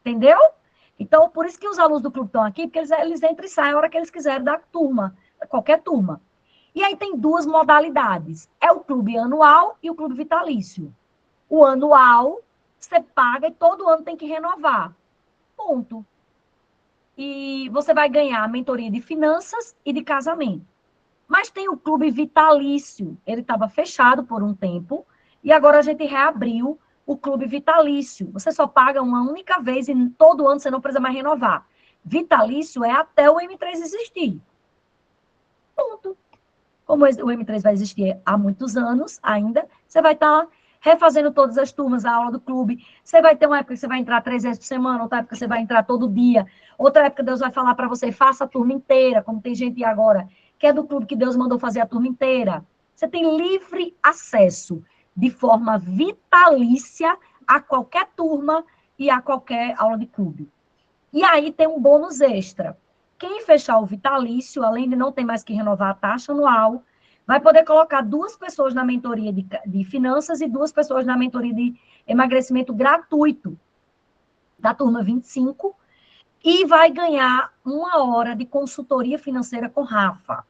Entendeu? Então, por isso que os alunos do clube estão aqui, porque eles entram e saem a hora que eles quiserem da turma, qualquer turma. E aí tem duas modalidades. É o clube anual e o clube vitalício. O anual, você paga e todo ano tem que renovar. Ponto. E você vai ganhar a mentoria de finanças e de casamento. Mas tem o clube vitalício. Ele estava fechado por um tempo e agora a gente reabriu o clube vitalício. Você só paga uma única vez e todo ano você não precisa mais renovar. Vitalício é até o M3 existir. Ponto. Como o M3 vai existir há muitos anos ainda, você vai estar refazendo todas as turmas, a aula do clube. Você vai ter uma época que você vai entrar 3 vezes por semana, outra época que você vai entrar todo dia, outra época Deus vai falar para você, faça a turma inteira, como tem gente agora, que é do clube que Deus mandou fazer a turma inteira. Você tem livre acesso, de forma vitalícia, a qualquer turma e a qualquer aula de clube. E aí tem um bônus extra. Quem fechar o vitalício, além de não ter mais que renovar a taxa anual, vai poder colocar 2 pessoas na mentoria de finanças e 2 pessoas na mentoria de emagrecimento gratuito da turma 25 e vai ganhar 1 hora de consultoria financeira com Rafa.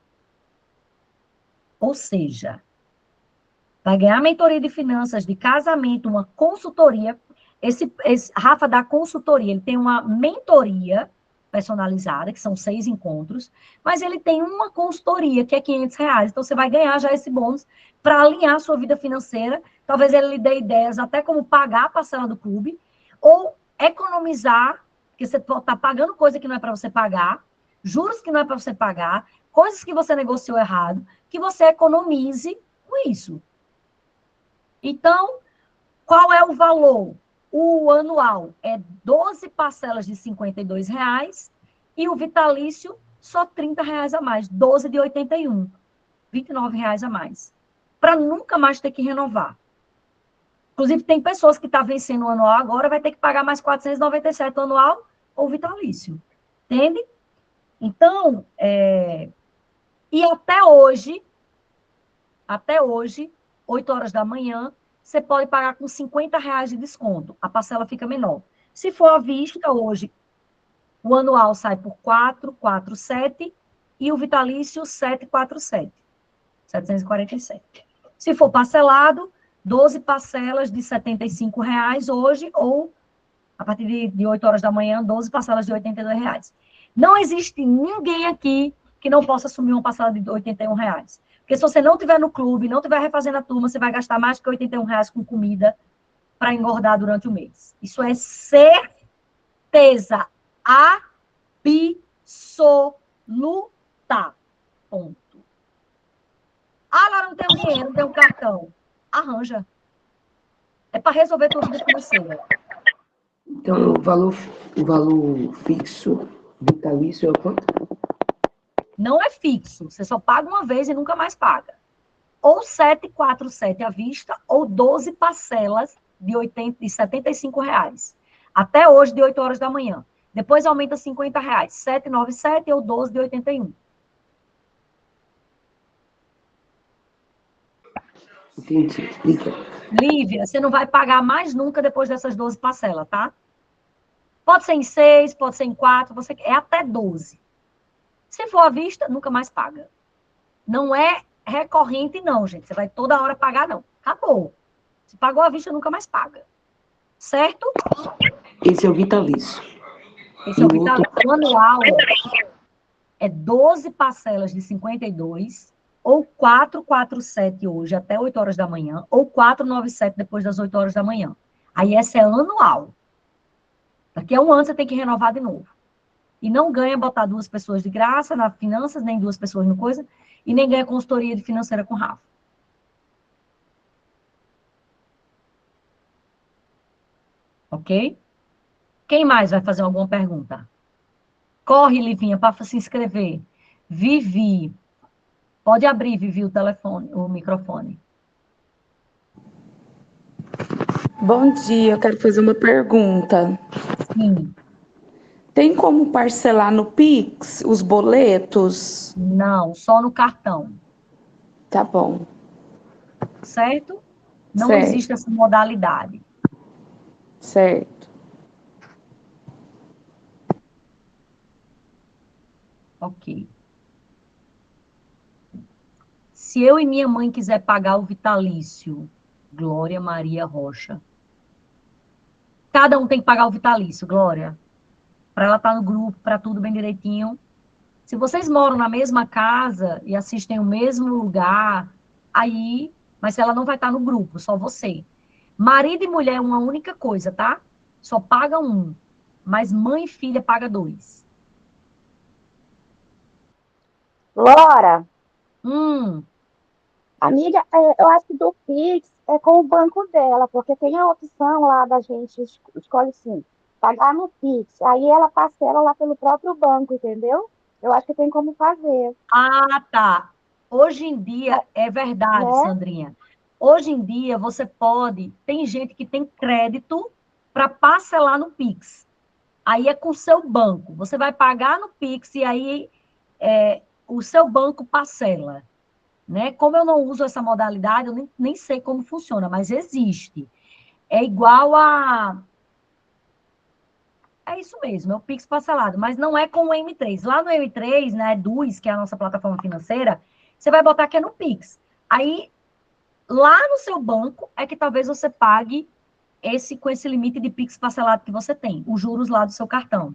Ou seja, vai ganhar mentoria de finanças, de casamento, uma consultoria. Esse Rafa dá consultoria, ele tem uma mentoria personalizada, que são 6 encontros, mas ele tem uma consultoria, que é R$ 500. Então, você vai ganhar já esse bônus para alinhar a sua vida financeira. Talvez ele lhe dê ideias até como pagar a parcela do clube, ou economizar, porque você está pagando coisa que não é para você pagar, juros que não é para você pagar, coisas que você negociou errado, que você economize com isso. Então, qual é o valor? O anual é 12 parcelas de R$ 52 e o vitalício só R$ 30 a mais, 12 de 81, R$ 29 a mais, para nunca mais ter que renovar. Inclusive, tem pessoas que estão vencendo o anual agora, vai ter que pagar mais 497 o anual ou vitalício. Entende? Então, e até hoje, 8 horas da manhã, você pode pagar com R$ 50 de desconto. A parcela fica menor. Se for à vista, hoje, o anual sai por 447 e o vitalício 747. 747. Se for parcelado, 12 parcelas de R$ 75 hoje, ou a partir de 8 horas da manhã, 12 parcelas de R$ 82. Não existe ninguém aqui que não possa assumir uma parcela de R$ 81. Porque se você não estiver no clube, não estiver refazendo a turma, você vai gastar mais que R$ 81 com comida para engordar durante o mês. Isso é certeza absoluta. Ponto. Ah, lá não tenho dinheiro, não tenho cartão. Arranja. É para resolver tua vida financeira. Então, o valor fixo vitalício é quanto? Não é fixo. Você só paga uma vez e nunca mais paga. Ou 747 à vista, ou 12 parcelas de R$ 75. Até hoje, de 8 horas da manhã. Depois aumenta R$ 50. 797 ou 12 de 81. Entendi. Explica. Lívia, você não vai pagar mais nunca depois dessas 12 parcelas, tá? Pode ser em 6, pode ser em 4, é até 12. Se for à vista, nunca mais paga. Não é recorrente, não, gente. Você vai toda hora pagar, não. Acabou. Se pagou à vista, nunca mais paga. Certo? Esse é o vitalício. Esse é o vitalício. O anual é 12 parcelas de 52, ou 447 hoje até 8 horas da manhã, ou 497 depois das 8 horas da manhã. Aí essa é anual. Daqui a um ano você tem que renovar de novo. E não ganha botar 2 pessoas de graça na finanças, nem 2 pessoas no coisa, e nem ganha consultoria de financeira com Rafa. Ok? Quem mais vai fazer alguma pergunta? Corre, Livinha, para se inscrever. Vivi. Pode abrir, Vivi, o telefone, o microfone. Bom dia, eu quero fazer uma pergunta. Sim. Tem como parcelar no Pix os boletos? Não, só no cartão. Tá bom, Certo? Não certo, existe essa modalidade. certo. Ok. Se eu e minha mãe quiser pagar o vitalício, Glória Maria Rocha. Cada um tem que pagar o vitalício, Glória. Para ela estar no grupo, para tudo bem direitinho. Se vocês moram na mesma casa e assistem o mesmo lugar, aí, mas ela não vai estar no grupo, só você. Marido e mulher é uma única coisa, tá? Só paga um. Mas mãe e filha paga 2. Laura, Hum, amiga, eu acho que do Pix é com o banco dela, porque tem a opção lá da gente, escolhe assim, pagar no Pix. Aí ela parcela lá pelo próprio banco, entendeu? Eu acho que tem como fazer, tá. Hoje em dia, é verdade, né? Sandrinha. Hoje em dia, você pode. Tem gente que tem crédito para parcelar no Pix. Aí é com o seu banco. Você vai pagar no Pix e aí o seu banco parcela. Né? Como eu não uso essa modalidade, eu nem sei como funciona, mas existe. É igual a. É isso mesmo, é o Pix parcelado, mas não é com o M3. Lá no M3, né, DUS, que é a nossa plataforma financeira, você vai botar que é no Pix. Aí, lá no seu banco, é que talvez você pague com esse limite de Pix parcelado que você tem, os juros lá do seu cartão.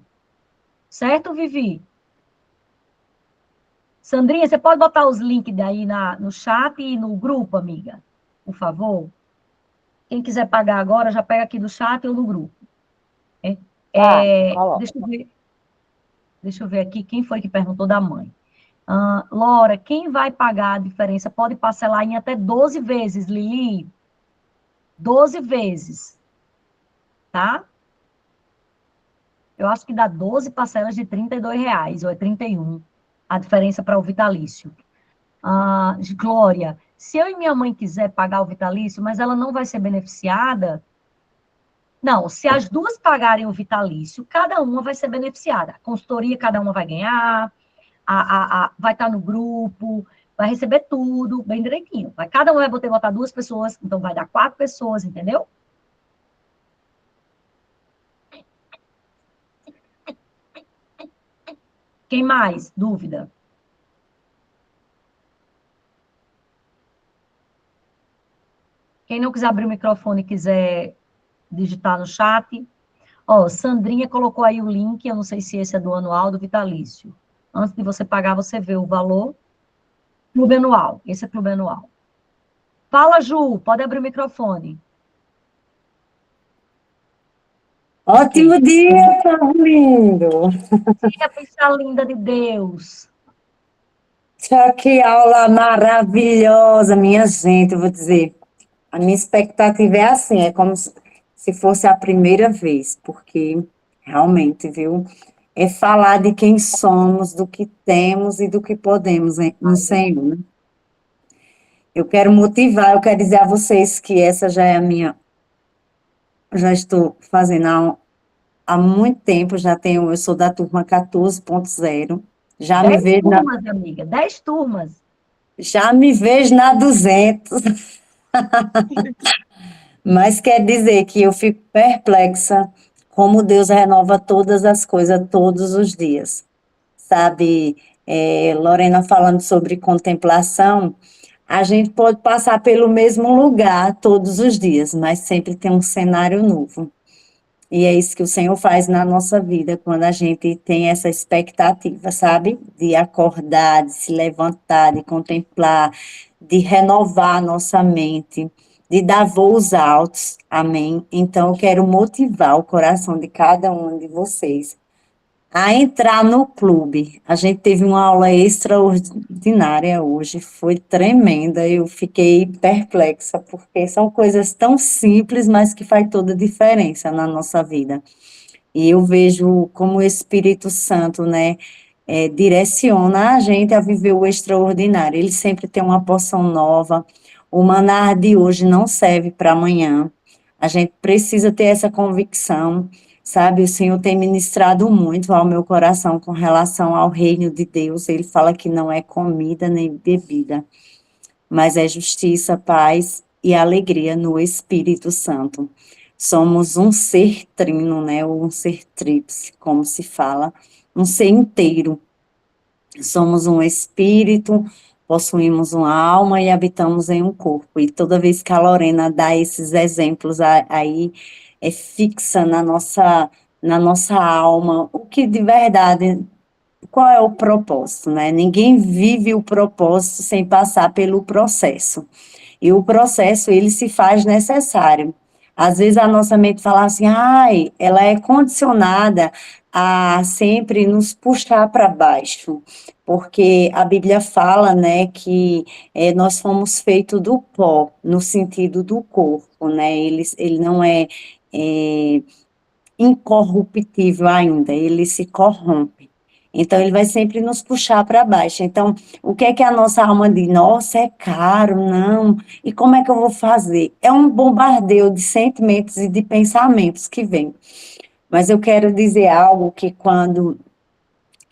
Certo, Vivi? Sandrinha, você pode botar os links daí no chat e no grupo, amiga? Por favor? Quem quiser pagar agora, já pega aqui do chat ou no grupo. Tá, coloca. Deixa eu ver aqui quem foi que perguntou da mãe. Laura, quem vai pagar a diferença pode parcelar em até 12 vezes, Lili? 12 vezes, tá? Eu acho que dá 12 parcelas de R$ 32, ou é 31. a diferença para o vitalício. Glória, se eu e minha mãe quiser pagar o vitalício, mas ela não vai ser beneficiada, não, se as duas pagarem o vitalício, cada uma vai ser beneficiada. A consultoria, cada uma vai ganhar, vai estar no grupo, vai receber tudo, bem direitinho. Cada um vai poder botar 2 pessoas, então vai dar 4 pessoas, entendeu? Quem mais? Dúvida? Quem não quiser abrir o microfone e quiser digitar no chat. Ó, Sandrinha colocou aí o link, eu não sei se esse é do anual, do vitalício. Antes de você pagar, você vê o valor. Clube anual, esse é clube anual. Fala, Ju, pode abrir o microfone. Ótimo dia, povo lindo! Dia, pensa linda de Deus. Tchau, que aula maravilhosa, minha gente, eu vou dizer. A minha expectativa é assim, é como se fosse a primeira vez, porque realmente, viu? É falar de quem somos, do que temos e do que podemos no Senhor, né? Eu quero motivar, eu quero dizer a vocês que essa já é a minha, já estou fazendo há muito tempo, eu sou da turma 14.0, já me 10 vejo turmas, amiga, 10 turmas. já me vejo na 200, mas quer dizer que eu fico perplexa como Deus renova todas as coisas todos os dias, sabe? Lorena falando sobre contemplação, a gente pode passar pelo mesmo lugar todos os dias, mas sempre tem um cenário novo. E é isso que o Senhor faz na nossa vida, quando a gente tem essa expectativa, sabe? De acordar, de se levantar, de contemplar, de renovar a nossa mente, de dar voos altos, amém? Então, eu quero motivar o coração de cada um de vocês a entrar no clube. A gente teve uma aula extraordinária hoje, foi tremenda, eu fiquei perplexa, porque são coisas tão simples, mas que faz toda a diferença na nossa vida. E eu vejo como o Espírito Santo, né, direciona a gente a viver o extraordinário. Ele sempre tem uma porção nova. O maná de hoje não serve para amanhã. A gente precisa ter essa convicção, sabe? O Senhor tem ministrado muito ao meu coração com relação ao reino de Deus. Ele fala que não é comida nem bebida, mas é justiça, paz e alegria no Espírito Santo. Somos um ser trino, né? Ou um ser tríplice, como se fala, um ser inteiro. Somos um espírito, possuímos uma alma e habitamos em um corpo. E toda vez que a Lorena dá esses exemplos aí, é fixa na nossa alma, o que de verdade, qual é o propósito, né? Ninguém vive o propósito sem passar pelo processo. E o processo, ele se faz necessário. Às vezes a nossa mente fala assim, ai, ela é condicionada a sempre nos puxar para baixo, porque a Bíblia fala, né, que nós fomos feitos do pó, no sentido do corpo, né, ele não é incorruptível ainda, ele se corrompe. Então, ele vai sempre nos puxar para baixo. Então, o que é que a nossa alma diz? Nossa, é caro, não. E como é que eu vou fazer? É um bombardeio de sentimentos e de pensamentos que vem. Mas eu quero dizer algo que quando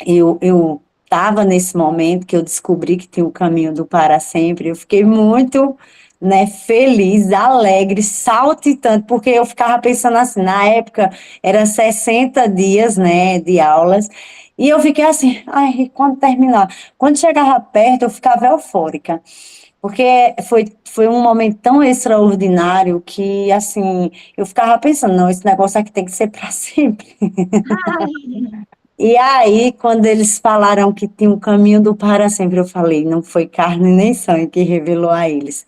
eu estava nesse momento que eu descobri que tinha o caminho do para sempre, eu fiquei muito, né, feliz, alegre, saltitante, porque eu ficava pensando assim, na época era 60 dias, né, de aulas, e eu fiquei assim, ai, quando terminar? Quando chegava perto, eu ficava eufórica, porque foi um momento tão extraordinário que, assim, eu ficava pensando, não, esse negócio aqui tem que ser para sempre. E aí, quando eles falaram que tinha um caminho do para sempre, eu falei, não foi carne nem sangue que revelou a eles.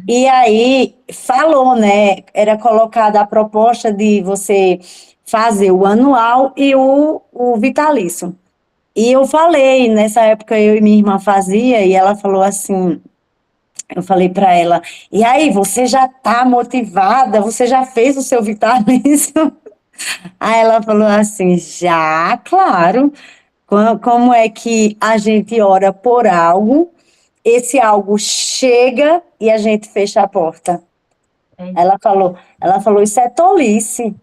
E aí, falou, né, era colocada a proposta de você fazer o anual e o vitalício. E eu falei, nessa época eu e minha irmã fazia, e ela falou assim, eu falei para ela, e aí, você já está motivada? Você já fez o seu vitalício? Aí ela falou assim, já, claro. Como é que a gente ora por algo, esse algo chega e a gente fecha a porta? É, Ela falou, isso é tolice.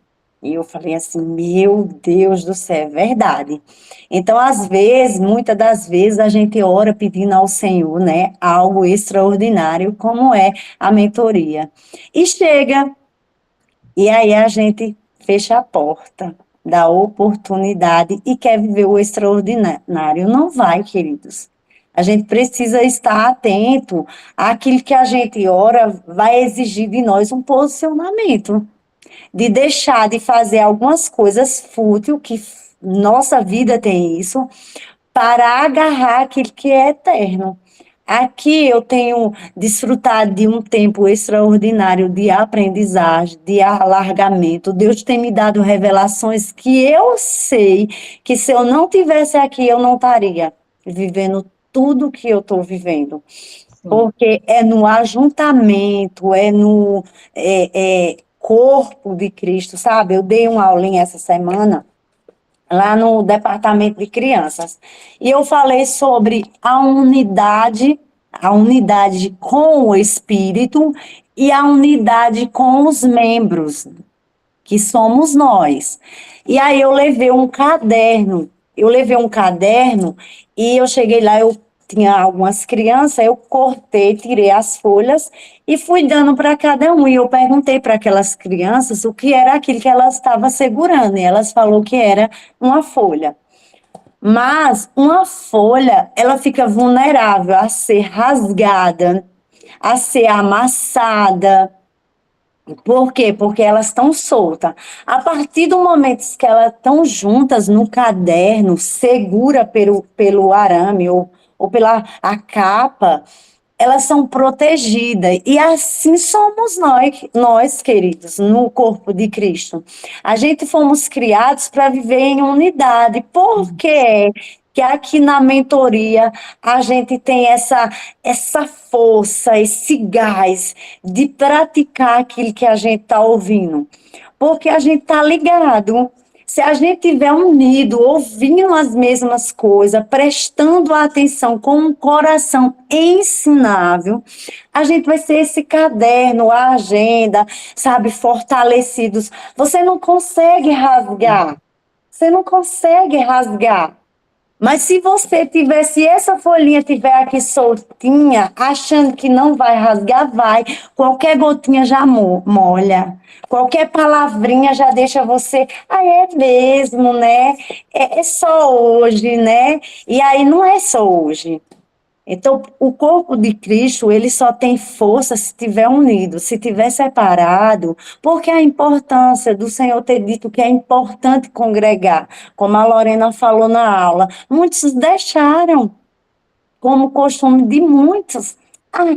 E eu falei assim, meu Deus do céu, é verdade. Então, às vezes, muitas das vezes, a gente ora pedindo ao Senhor, né, algo extraordinário, como é a mentoria. E chega, e aí a gente fecha a porta da oportunidade e quer viver o extraordinário. Não vai, queridos. A gente precisa estar atento àquilo que a gente ora vai exigir de nós um posicionamento, de deixar de fazer algumas coisas fúteis, que nossa vida tem isso, para agarrar aquilo que é eterno. Aqui eu tenho desfrutado de um tempo extraordinário de aprendizagem, de alargamento. Deus tem me dado revelações que eu sei que se eu não tivesse aqui, eu não estaria vivendo tudo que eu estou vivendo. sim. Porque é no ajuntamento, é no corpo de Cristo, sabe? Eu dei uma aulinha essa semana lá no departamento de crianças. E eu falei sobre a unidade com o Espírito e a unidade com os membros, que somos nós. E aí eu levei um caderno e eu cheguei lá, eu tinha algumas crianças, eu cortei, tirei as folhas e fui dando para cada um. E eu perguntei para aquelas crianças o que era aquilo que elas estavam segurando. E elas falaram que era uma folha. Mas uma folha, ela fica vulnerável a ser rasgada, a ser amassada. Por quê? Porque elas estão soltas. A partir do momento que elas estão juntas no caderno, segura pelo arame ou pela a capa, elas são protegidas. E assim somos nós, queridos, no corpo de Cristo. A gente fomos criados para viver em unidade. Por quê? Que aqui na mentoria a gente tem essa força, esse gás de praticar aquilo que a gente está ouvindo. Porque a gente está ligado. Se a gente tiver unido, ouvindo as mesmas coisas, prestando atenção com um coração ensinável, a gente vai ser esse caderno, a agenda, sabe, fortalecidos. Você não consegue rasgar. Você não consegue rasgar. Mas se você tiver, se essa folhinha tiver aqui soltinha, achando que não vai rasgar, vai. Qualquer gotinha já molha. Qualquer palavrinha já deixa você, é mesmo, né? É só hoje, né? E aí não é só hoje. Então, o corpo de Cristo, ele só tem força se estiver unido, se estiver separado, porque a importância do Senhor ter dito que é importante congregar, como a Lorena falou na aula, muitos deixaram, como costume de muitos.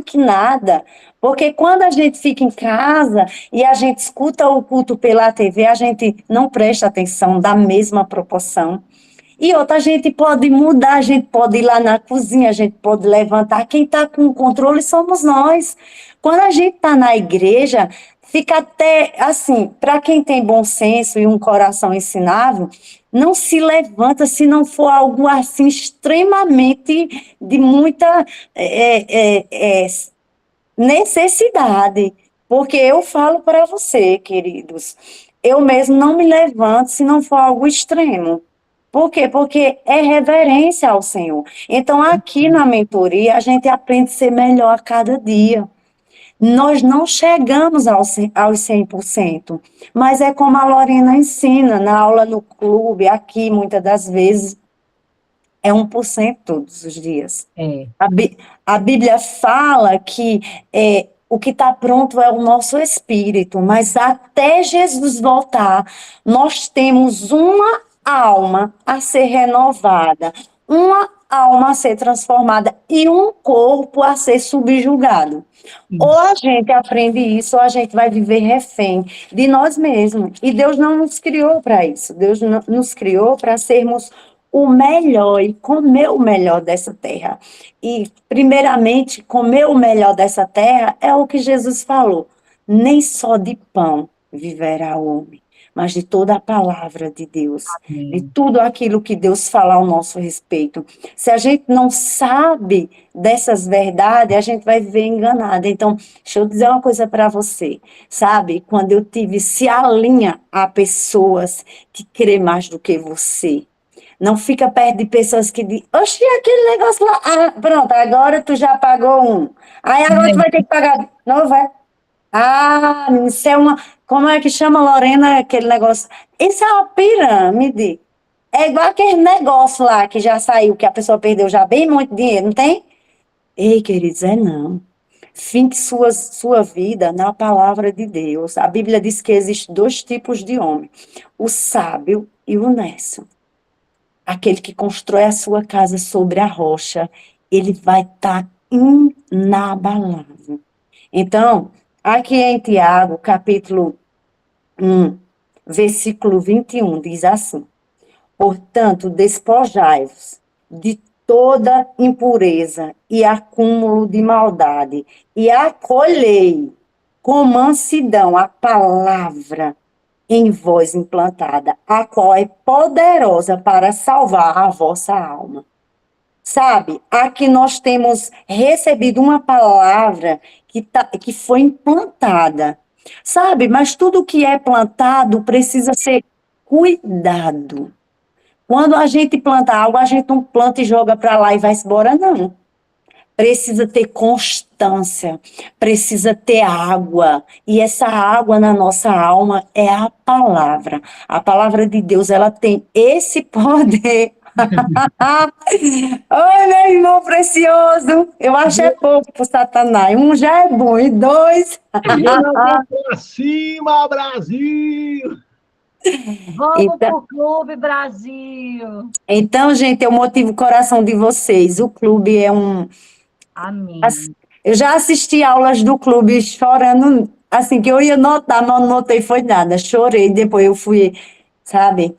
Que nada, porque quando a gente fica em casa e a gente escuta o culto pela TV, a gente não presta atenção da mesma proporção. E outra, a gente pode mudar, a gente pode ir lá na cozinha, a gente pode levantar. Quem está com o controle somos nós. Quando a gente está na igreja, fica até assim, para quem tem bom senso e um coração ensinável, não se levanta se não for algo assim extremamente de muita necessidade. Porque eu falo para você, queridos, eu mesmo não me levanto se não for algo extremo. Por quê? Porque é reverência ao Senhor. Então, aqui na mentoria, a gente aprende a ser melhor a cada dia. Nós não chegamos aos 100%, mas é como a Lorena ensina na aula no clube, aqui, muitas das vezes, é 1% todos os dias. É. A Bíblia fala que o que está pronto é o nosso espírito, mas até Jesus voltar, nós temos uma alma a ser renovada, uma alma a ser transformada e um corpo a ser subjugado. Ou a gente aprende isso, ou a gente vai viver refém de nós mesmos. E Deus não nos criou para isso. Deus nos criou para sermos o melhor e comer o melhor dessa terra. E, primeiramente, comer o melhor dessa terra é o que Jesus falou. Nem só de pão viverá o homem, mas de toda a palavra de Deus, de Amém. tudo aquilo que Deus fala ao nosso respeito. Se a gente não sabe dessas verdades, a gente vai viver enganada. Então, deixa eu dizer uma coisa para você, sabe? Quando eu tive, se alinha a pessoas que crê mais do que você. Não fica perto de pessoas que dizem, oxi, aquele negócio lá, ah, pronto, agora tu já pagou um. Aí agora tu vai ter que pagar. Não vai. Ah, isso é uma. Como é que chama, Lorena, aquele negócio? Isso é uma pirâmide. É igual aquele negócio lá que já saiu, que a pessoa perdeu já bem muito dinheiro, não tem? Ei, queridos, é não. Finque sua vida na palavra de Deus. A Bíblia diz que existem dois tipos de homem: o sábio e o nécio. Aquele que constrói a sua casa sobre a rocha, ele vai estar inabalável. Então, aqui em Tiago, capítulo 1, versículo 21, diz assim: portanto, despojai-vos de toda impureza e acúmulo de maldade, e acolhei com mansidão a palavra em vós implantada, a qual é poderosa para salvar a vossa alma. Sabe, aqui nós temos recebido uma palavra que foi implantada, sabe? Mas tudo que é plantado precisa ser cuidado. Quando a gente planta algo, a gente não planta e joga para lá e vai embora, não. Precisa ter constância, precisa ter água, e essa água na nossa alma é a palavra. A palavra de Deus, ela tem esse poder. Oi, meu irmão precioso, eu acho é pouco pro Satanás. Um já é bom, e dois. Joga pra cima, Brasil! Vamos Então, pro Clube Brasil. então, gente, eu motivo o coração de vocês. O clube é um. Amém. Eu já assisti aulas do clube chorando, assim, que eu ia notar, mas não notei foi nada. Chorei, depois eu fui, sabe,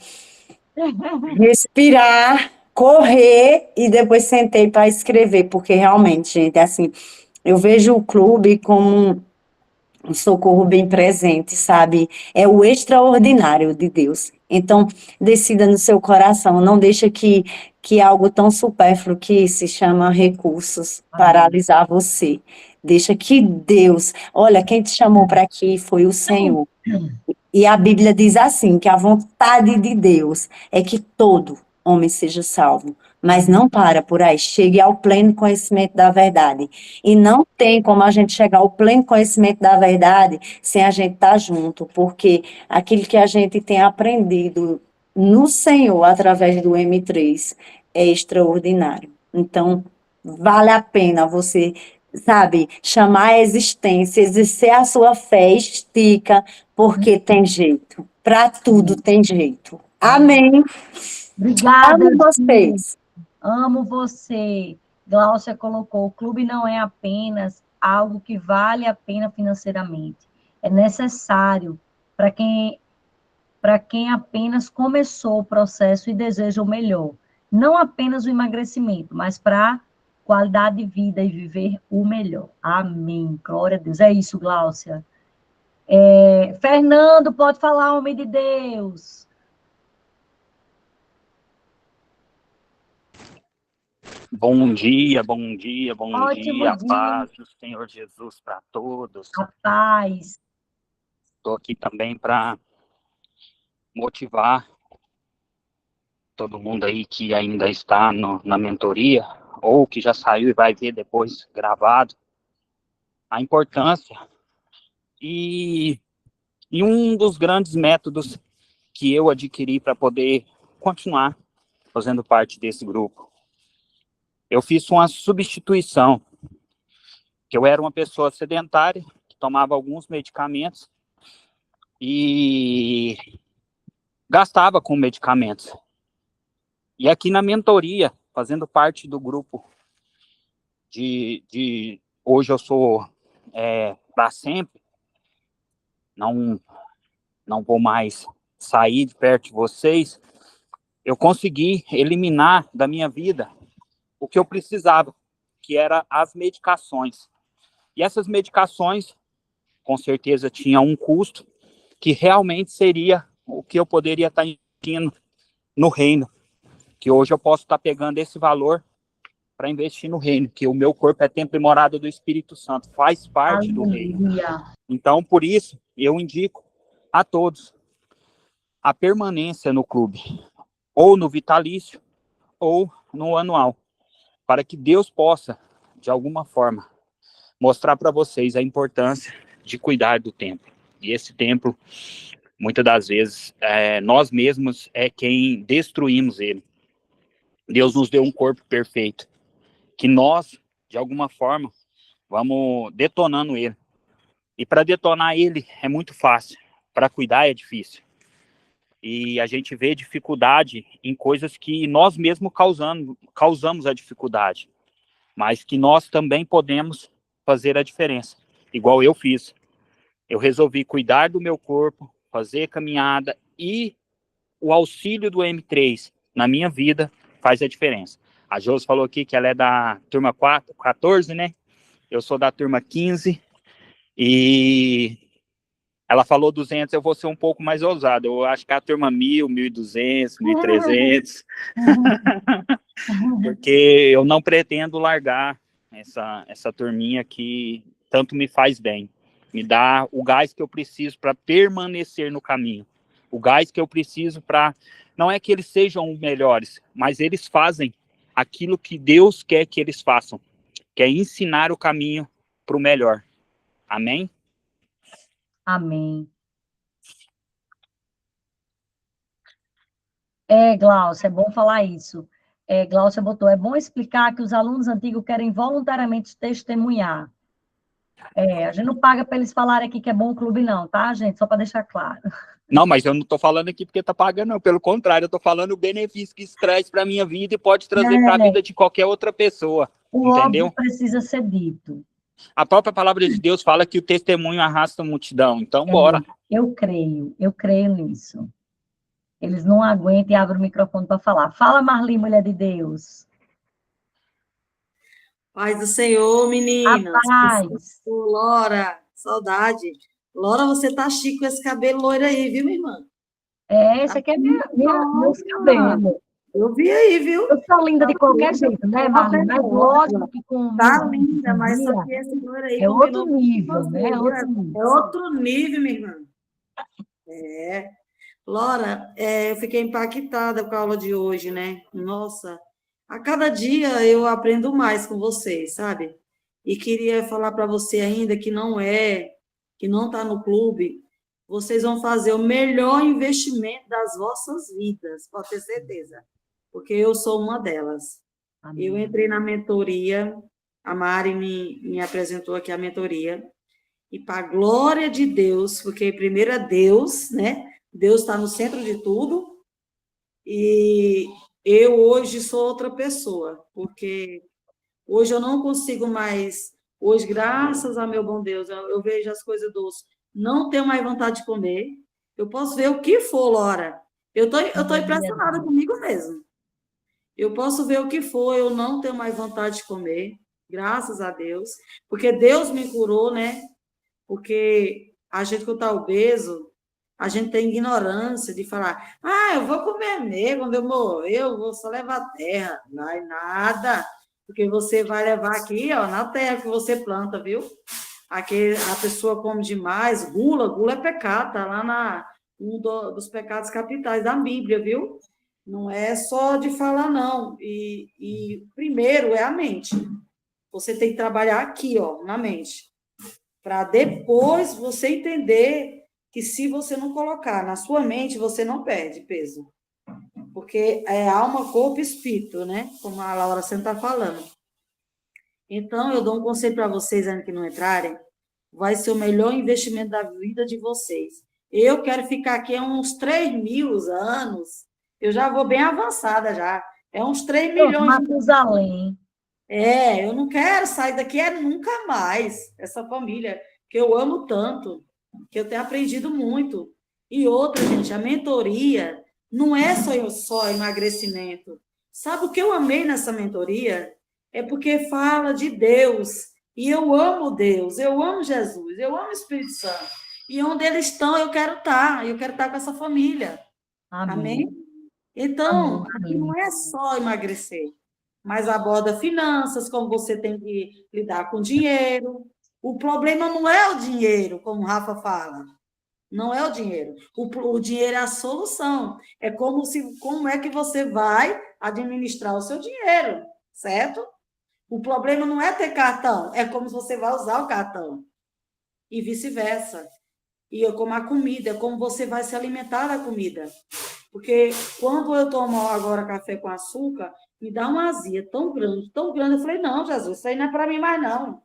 respirar, correr e depois sentei para escrever, porque realmente, gente, assim, eu vejo o clube como um socorro bem presente, sabe? É o extraordinário de Deus. Então, decida no seu coração, não deixa que algo tão supérfluo que se chama recursos Amém. paralisar você. Deixa que Deus, olha, quem te chamou para aqui foi o Senhor. E a Bíblia diz assim, que a vontade de Deus é que todo homem seja salvo, mas não para por aí, chegue ao pleno conhecimento da verdade. E não tem como a gente chegar ao pleno conhecimento da verdade sem a gente estar junto, porque aquilo que a gente tem aprendido no Senhor através do M3 é extraordinário. Então, vale a pena você, sabe, chamar a existência, exercer a sua fé, estica, porque tem jeito. Para tudo tem jeito. Amém. Obrigada, Amo Gi. vocês. Amo você. Glaucia colocou, o clube não é apenas algo que vale a pena financeiramente. É necessário para quem apenas começou o processo e deseja o melhor. Não apenas o emagrecimento, mas para qualidade de vida e viver o melhor. Amém. Glória a Deus. É isso, Glaucia. Fernando, pode falar, homem de Deus. Bom dia, bom dia, bom Ótimo dia, a dia, paz do Senhor Jesus para todos. a paz. Estou aqui também para motivar todo mundo aí que ainda está na mentoria, ou que já saiu e vai ver depois gravado, a importância e, e um dos grandes métodos que eu adquiri para poder continuar fazendo parte desse grupo. Eu fiz uma substituição, que eu era uma pessoa sedentária, que tomava alguns medicamentos, e gastava com medicamentos. E aqui na mentoria, fazendo parte do grupo hoje eu sou para sempre, não vou mais sair de perto de vocês, eu consegui eliminar da minha vida o que eu precisava, que era as medicações. E essas medicações, com certeza, tinham um custo que realmente seria o que eu poderia estar investindo no reino, que hoje eu posso estar pegando esse valor para investir no reino, que o meu corpo é templo e morada do Espírito Santo, faz parte do reino. Aleluia. Então, por isso, eu indico a todos a permanência no clube, ou no vitalício, ou no anual, para que Deus possa, de alguma forma, mostrar para vocês a importância de cuidar do templo. E esse templo, muitas das vezes, nós mesmos é quem destruímos ele. Deus nos deu um corpo perfeito, que nós, de alguma forma, vamos detonando ele. E para detonar ele é muito fácil, para cuidar é difícil. E a gente vê dificuldade em coisas que nós mesmos causamos a dificuldade, mas que nós também podemos fazer a diferença, igual eu fiz. Eu resolvi cuidar do meu corpo, fazer caminhada, e o auxílio do M3 na minha vida faz a diferença. A Josi falou aqui que ela é da turma 14, né? Eu sou da turma 15, e ela falou 200, eu vou ser um pouco mais ousado. Eu acho que a turma 1000, 1200, 1300. Porque eu não pretendo largar essa turminha que tanto me faz bem. Me dá o gás que eu preciso para permanecer no caminho. O gás que eu preciso para... Não é que eles sejam melhores, mas eles fazem aquilo que Deus quer que eles façam, que é ensinar o caminho para o melhor. Amém? Amém. Glaucia, é bom falar isso. Glaucia botou, é bom explicar que os alunos antigos querem voluntariamente testemunhar. A gente não paga para eles falarem aqui que é bom o clube, não, tá, gente? Só para deixar claro. Não, mas eu não estou falando aqui porque está pagando, não. Pelo contrário, eu estou falando o benefício que isso traz para a minha vida e pode trazer para a vida de qualquer outra pessoa. O entendeu? óbvio precisa ser dito. A própria palavra de Deus fala que o testemunho arrasta a multidão. Então, bora. Eu creio nisso. Eles não aguentam e abrem o microfone para falar. Fala, Marli, mulher de Deus. Paz do Senhor, meninas. Paz. Lora, saudade. Lora, você tá chique com esse cabelo loiro aí, viu, minha irmã? Esse aqui é meus cabelos. Eu vi aí, viu? Eu sou linda de qualquer jeito, né, Marli? Mas lógico que com... Tá linda, mas só que esse loiro aí... É outro nível, né? É outro nível, minha irmã. Lora, eu fiquei impactada com a aula de hoje, né? Nossa, a cada dia eu aprendo mais com vocês, sabe? E queria falar para você ainda que não está no clube, vocês vão fazer o melhor investimento das vossas vidas, pode ter certeza, porque eu sou uma delas. Amém. Eu entrei na mentoria, a Mari me apresentou aqui a mentoria, e para a glória de Deus, porque primeiro é Deus, né? Deus está no centro de tudo, e eu hoje sou outra pessoa, porque hoje eu não consigo mais, hoje, graças a meu bom Deus, eu vejo as coisas doces, não tenho mais vontade de comer, eu posso ver o que for, Lora, eu tô impressionada comigo mesmo, eu posso ver o que for, eu não tenho mais vontade de comer, graças a Deus, porque Deus me curou, né, porque a gente que está obeso, a gente tem ignorância de falar, eu vou comer mesmo, quando eu morrer, eu vou só levar a terra. Não é nada, porque você vai levar aqui, ó, na terra que você planta, viu? Aqui a pessoa come demais, gula é pecado, tá lá dos pecados capitais da Bíblia, viu? Não é só de falar, não. E primeiro é a mente. Você tem que trabalhar aqui, ó, na mente, para depois você entender que se você não colocar na sua mente, você não perde peso. Porque é alma, corpo e espírito, né? Como a Laura sempre está falando. Então, eu dou um conselho para vocês ainda que não entrarem, vai ser o melhor investimento da vida de vocês. Eu quero ficar aqui há uns 3.000 anos, eu já vou bem avançada já. É uns 3 milhões. Matusalém. Eu não quero sair daqui nunca mais, essa família, que eu amo tanto, que eu tenho aprendido muito. E outra, gente, a mentoria não é só emagrecimento. Sabe o que eu amei nessa mentoria? É porque fala de Deus. E eu amo Deus, eu amo Jesus, eu amo o Espírito Santo. E onde eles estão, eu quero estar com essa família. Amém. Amém? Então, Amém. aqui não é só emagrecer, mas aborda finanças, como você tem que lidar com dinheiro. O problema não é o dinheiro, como o Rafa fala. Não é o dinheiro. O dinheiro é a solução. É como é que você vai administrar o seu dinheiro, certo? O problema não é ter cartão, é como você vai usar o cartão. E vice-versa. E como a comida, é como você vai se alimentar da comida. Porque quando eu tomo agora café com açúcar, me dá uma azia tão grande, tão grande. Eu falei, não, Jesus, isso aí não é para mim mais, não.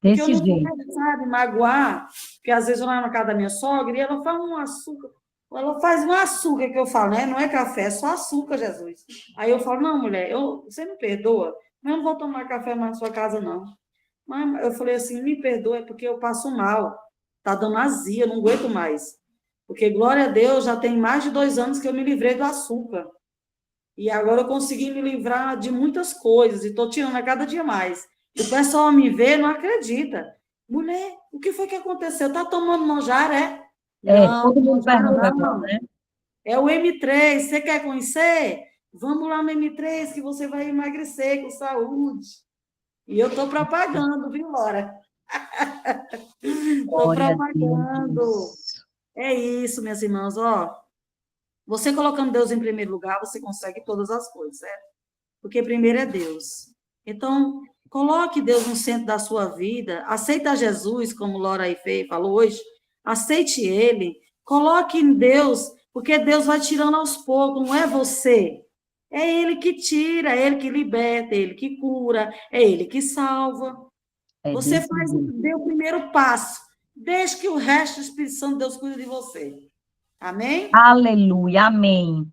Porque eu Desse não jeito. quero, sabe, magoar. Porque às vezes eu vou na casa da minha sogra e ela faz um açúcar. Ela faz um açúcar que eu falo, né? Não é café, é só açúcar, Jesus. Aí eu falo, não, mulher, você me perdoa, mas eu não vou tomar café mais na sua casa, não. Mas eu falei assim, me perdoa, é porque eu passo mal. Tá dando azia, eu não aguento mais. Porque, glória a Deus, já tem mais de 2 anos que eu me livrei do açúcar. E agora eu consegui me livrar de muitas coisas, e estou tirando a cada dia mais. O pessoal me vê, não acredita. Mulher, o que foi que aconteceu? Tá tomando manjar, é? Não, Todo mundo manjar pergunta agora, não. né? É o M3. Você quer conhecer? Vamos lá no M3 que você vai emagrecer com saúde. E eu estou propagando, viu, Laura? Estou Glória a propagando. Deus. É isso, minhas irmãs, ó. Você colocando Deus em primeiro lugar, você consegue todas as coisas, certo? Porque primeiro é Deus. Então, coloque Deus no centro da sua vida, aceita Jesus, como Laura aí falou hoje, aceite Ele, coloque em Deus, porque Deus vai tirando aos poucos, não é você. É Ele que tira, é Ele que liberta, é Ele que cura, é Ele que salva. É Você desse faz, jeito. dê o primeiro passo, deixe que o resto do Espírito Santo de Deus cuide de você. Amém? Aleluia. Amém.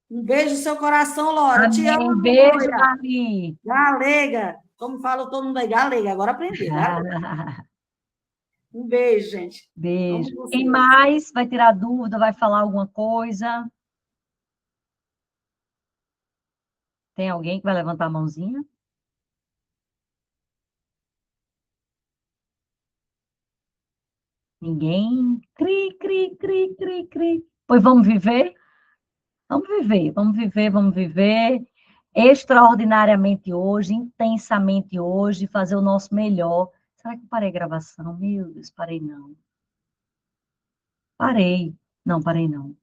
Um beijo no seu coração, Laura. Te Amém. amo, Beijo, Laura. Marli. Galega. Como fala todo mundo aí, galega. Agora aprendeu, galega. Um beijo, gente. Beijo. Amo Quem vocês. mais vai tirar dúvida, vai falar alguma coisa? Tem alguém que vai levantar a mãozinha? Ninguém? Cri, cri, cri, cri, cri. Pois vamos viver? Vamos viver, vamos viver, vamos viver extraordinariamente hoje, intensamente hoje, fazer o nosso melhor. Será que eu parei a gravação? Meu Deus, parei não. Parei. Não, parei não.